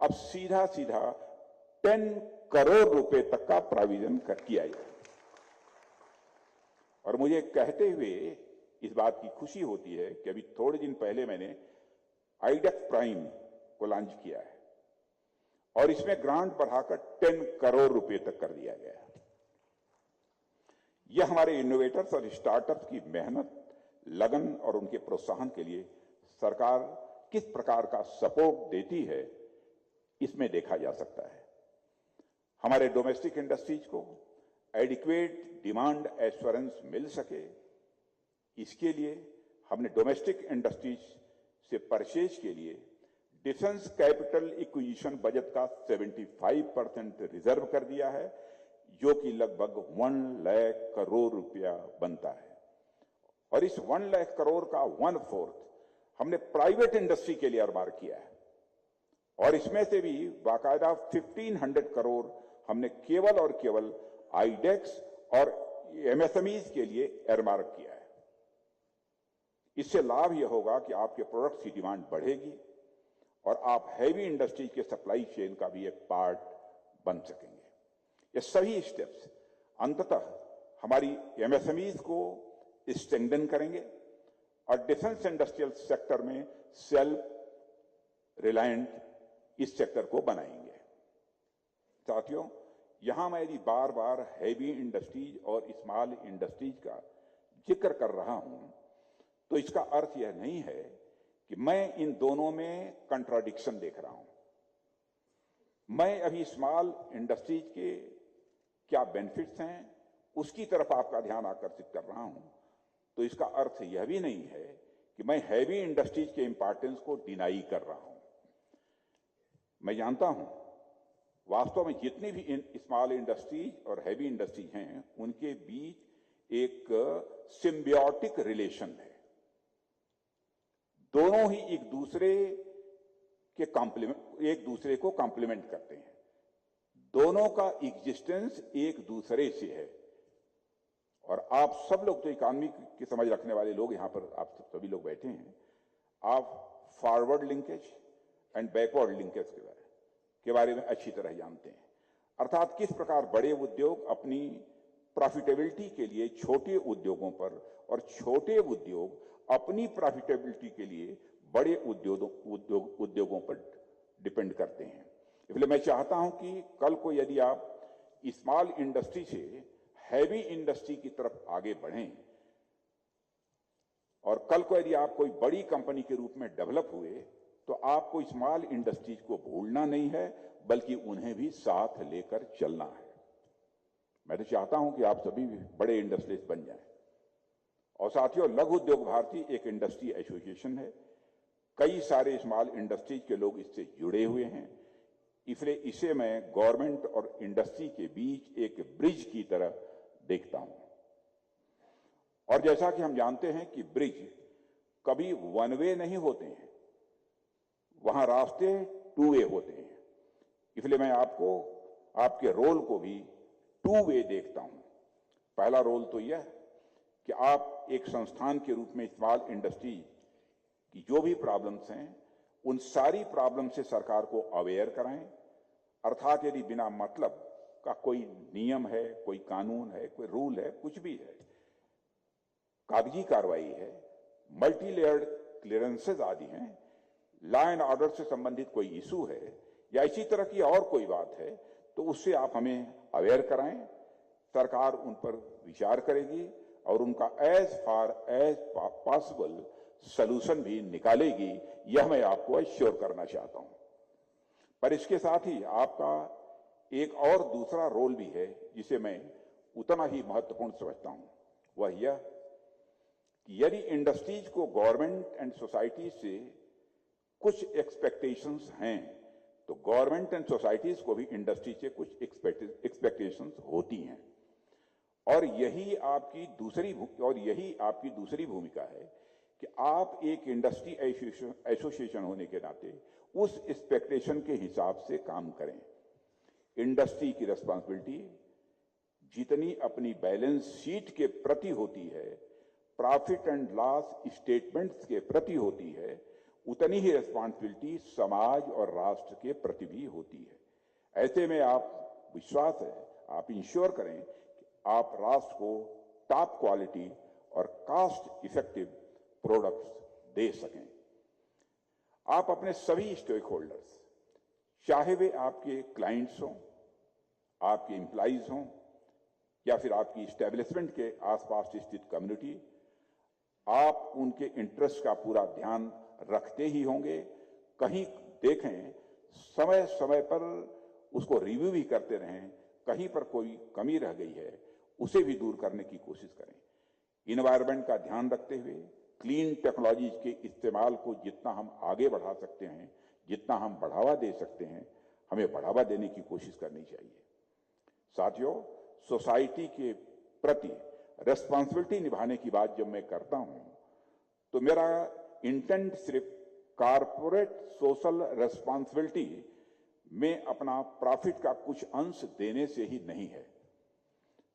अब सीधा सीधा 10 करोड़ रुपए तक का प्रोविजन किया जाए। और मुझे कहते हुए इस बात की खुशी होती है कि अभी थोड़े दिन पहले मैंने आईडेक्स प्राइम को लॉन्च किया है और इसमें ग्रांट बढ़ाकर 10 करोड़ रुपए तक कर दिया गया है। यह हमारे इनोवेटर्स और स्टार्टअप्स की मेहनत, लगन और उनके प्रोत्साहन के लिए सरकार किस प्रकार का सपोर्ट देती है, इसमें देखा जा सकता है। हमारे डोमेस्टिक इंडस्ट्रीज को एडिक्वेट डिमांड एश्योरेंस मिल सके, इसके लिए हमने डोमेस्टिक इंडस्ट्रीज से परचेज के लिए डिफेंस कैपिटल एक्विजिशन बजट का 75% रिजर्व कर दिया है, जो कि लगभग 1 लाख करोड़ रुपया बनता है। और इस 1 लाख करोड़ का 1/4 हमने प्राइवेट इंडस्ट्री के लिए एरमार्क किया है और इसमें से भी बाकायदा 1500 करोड़ हमने केवल और केवल आईडेक्स और एमएसएमईज के लिए एरमार्क किया है। इससे लाभ यह होगा कि आपके प्रोडक्ट्स की डिमांड बढ़ेगी और आप हैवी इंडस्ट्री के सप्लाई चेन का भी एक पार्ट बन सकेंगे। ये सभी स्टेप्स अंततः हमारी एमएसएमईज को स्ट्रेंथन करेंगे और डिफेंस इंडस्ट्रियल सेक्टर में सेल्फ रिलायंट इस सेक्टर को बनाएंगे। साथियों, यहां मैं यदि बार बार हैवी इंडस्ट्रीज और स्मॉल इंडस्ट्रीज का जिक्र कर रहा हूं तो इसका अर्थ यह नहीं है कि मैं इन दोनों में कंट्राडिक्शन देख रहा हूं। मैं अभी स्मॉल इंडस्ट्रीज के क्या बेनिफिट्स हैं उसकी तरफ आपका ध्यान आकर्षित कर रहा हूं, तो इसका अर्थ यह भी नहीं है कि मैं हैवी इंडस्ट्रीज के इंपॉर्टेंस को डिनाई कर रहा हूं। मैं जानता हूं वास्तव में जितनी भी स्मॉल इंडस्ट्रीज और हैवी इंडस्ट्रीज हैं उनके बीच एक सिम्बियोटिक रिलेशन है। दोनों ही एक दूसरे को कॉम्प्लीमेंट करते हैं। दोनों का एग्जिस्टेंस एक दूसरे से है। और आप सब लोग तो इकोनॉमी की समझ रखने वाले लोग यहां पर आप सभी लोग बैठे हैं, आप forward linkage and backward linkage के बारे में अच्छी तरह जानते हैं। अर्थात किस प्रकार बड़े उद्योग अपनी प्रॉफिटेबिलिटी के लिए छोटे उद्योगों पर और छोटे उद्योग अपनी प्रॉफिटेबिलिटी के लिए बड़े उद्योगों पर डिपेंड करते हैं। इसलिए मैं चाहता हूं कि कल को यदि आप स्मॉल इंडस्ट्री से हैवी इंडस्ट्री की तरफ आगे बढ़ें और कल को यदि आप कोई बड़ी कंपनी के रूप में डेवलप हुए तो आपको स्मॉल इंडस्ट्रीज को भूलना नहीं है, बल्कि उन्हें भी साथ लेकर चलना है। मैं तो चाहता हूं कि आप सभी बड़े इंडस्ट्रीज बन जाएं। और साथियों, लघु उद्योग भारती एक इंडस्ट्री एसोसिएशन है। कई सारे स्मॉल इंडस्ट्रीज के लोग इससे जुड़े हुए हैं, इसलिए इसे मैं गवर्नमेंट और इंडस्ट्री के बीच एक ब्रिज की तरह देखता हूं। और जैसा कि हम जानते हैं कि ब्रिज कभी वन वे नहीं होते हैं, वहां रास्ते टू वे होते हैं। इसलिए मैं आपको आपके रोल को भी टू वे देखता हूं। पहला रोल तो यह कि आप एक संस्थान के रूप में स्मॉल इंडस्ट्री की जो भी प्रॉब्लम्स हैं उन सारी प्रॉब्लम से सरकार को अवेयर कराएं। अर्थात यदि बिना मतलब का कोई नियम है, कोई कानून है, कोई रूल है, कुछ भी है, कागजी कार्रवाई है, मल्टी लेयर्ड क्लियरेंसेज आदि हैं, लॉ एंड ऑर्डर से संबंधित कोई इशू है या इसी तरह की और कोई बात है, तो उससे आप हमें अवेयर कराएं। सरकार उन पर विचार करेगी और उनका as far as possible solution भी निकालेगी, यह मैं आपको एश्योर करना चाहता हूं। पर इसके साथ ही आपका एक और दूसरा रोल भी है जिसे मैं उतना ही महत्वपूर्ण समझता हूं। वह यह कि यदि इंडस्ट्रीज को गवर्नमेंट एंड सोसाइटी से कुछ एक्सपेक्टेशंस हैं तो गवर्नमेंट एंड सोसाइटीज को भी इंडस्ट्री से कुछ एक्सपेक्टेशंस होती हैं। और यही आपकी दूसरी भूमिका है कि आप एक इंडस्ट्री एसोसिएशन होने के नाते उस एक्सपेक्टेशन के हिसाब से काम करें। इंडस्ट्री की रिस्पांसिबिलिटी जितनी अपनी बैलेंस शीट के प्रति होती है, प्रॉफिट एंड लॉस स्टेटमेंट्स के प्रति होती है, उतनी ही रिस्पांसिबिलिटी समाज और राष्ट्र के प्रति भी होती है। ऐसे में आप विश्वास है, आप इंश्योर करें कि आप राष्ट्र को टॉप क्वालिटी और कॉस्ट इफेक्टिव प्रोडक्ट्स दे सकें। आप अपने सभी स्टेक होल्डर्स, चाहे वे आपके क्लाइंट्स हों, आपके एम्प्लॉइज हों या फिर आपकी इस्टेब्लिशमेंट के आसपास स्थित कम्युनिटी, आप उनके इंटरेस्ट का पूरा ध्यान रखते ही होंगे। कहीं देखें, समय समय पर उसको रिव्यू भी करते रहें, कहीं पर कोई कमी रह गई है उसे भी दूर करने की कोशिश करें। इन्वायरमेंट का ध्यान रखते हुए क्लीन टेक्नोलॉजीज के इस्तेमाल को जितना हम आगे बढ़ा सकते हैं, जितना हम बढ़ावा दे सकते हैं, हमें बढ़ावा देने की कोशिश करनी चाहिए। साथियों, सोसाइटी के प्रति रेस्पॉन्सिबिलिटी निभाने की बात जब मैं करता हूं तो मेरा इंटेंट सिर्फ कारपोरेट सोशल रेस्पॉन्सिबिलिटी में अपना प्रॉफिट का कुछ अंश देने से ही नहीं है।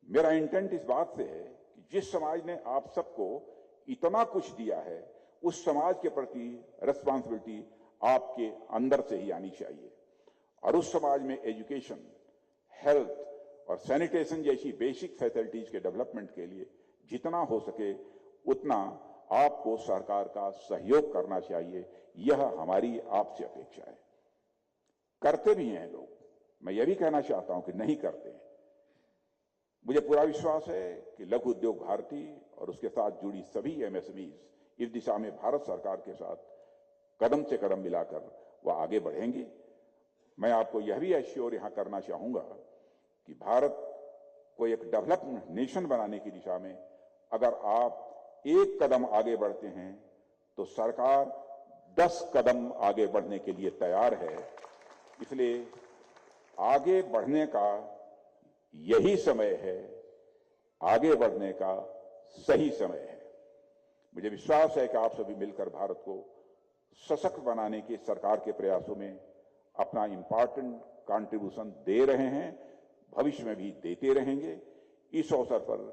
मेरा इंटेंट इस बात से है कि जिस समाज ने आप सबको इतना कुछ दिया है, उस समाज के प्रति रेस्पॉन्सिबिलिटी आपके अंदर से ही आनी चाहिए और उस समाज में एजुकेशन, हेल्थ और सैनिटेशन जैसी बेसिक फैसिलिटीज के डेवलपमेंट के लिए जितना हो सके उतना आपको सरकार का सहयोग करना चाहिए। यह हमारी आपसे अपेक्षा है। करते भी हैं लोग, मैं यह भी कहना चाहता हूं कि नहीं करते हैं। मुझे पूरा विश्वास है कि लघु उद्योग भारती और उसके साथ जुड़ी सभी एमएसएमईज इस दिशा में भारत सरकार के साथ कदम से कदम मिलाकर वह आगे बढ़ेंगे। मैं आपको यह भी एश्योर यहां करना चाहूंगा कि भारत को एक डेवलप्ड नेशन बनाने की दिशा में अगर आप एक कदम आगे बढ़ते हैं तो सरकार 10 कदम आगे बढ़ने के लिए तैयार है। इसलिए आगे बढ़ने का यही समय है, आगे बढ़ने का सही समय है। मुझे विश्वास है कि आप सभी मिलकर भारत को सशक्त बनाने के सरकार के प्रयासों में अपना इंपॉर्टेंट कंट्रीब्यूशन दे रहे हैं, भविष्य में भी देते रहेंगे। इस अवसर पर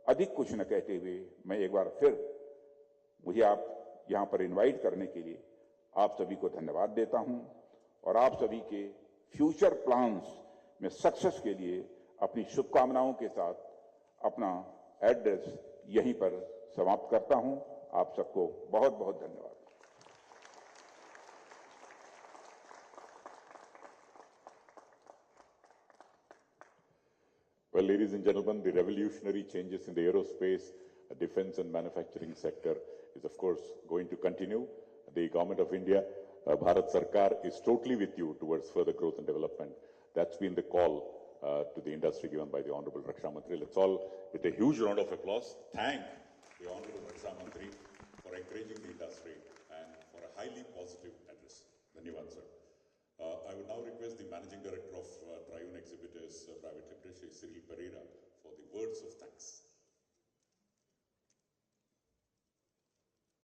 अधिक कुछ न कहते हुए मैं एक बार फिर मुझे आप यहां पर इनवाइट करने के लिए आप सभी को धन्यवाद देता हूं और आप सभी के फ्यूचर प्लान्स में सक्सेस के लिए अपनी शुभकामनाओं के साथ अपना एड्रेस यहीं पर समाप्त करता हूं। आप सबको बहुत बहुत धन्यवाद। Well, ladies and gentlemen, the revolutionary changes in the aerospace, defense and manufacturing sector is of course going to continue. The government of India, Bharat Sarkar, is totally with you towards further growth and development. That's been the call to the industry given by the Honorable Raksha Mantri. Let's all, with a huge round of applause, thank the Honorable Raksha Mantri for encouraging the industry and for a highly positive address. Dhanyavad, sir. I would now request the Managing Director of Triune Exhibitors Private Limited, Shri Cyril Pereira, for the words of thanks.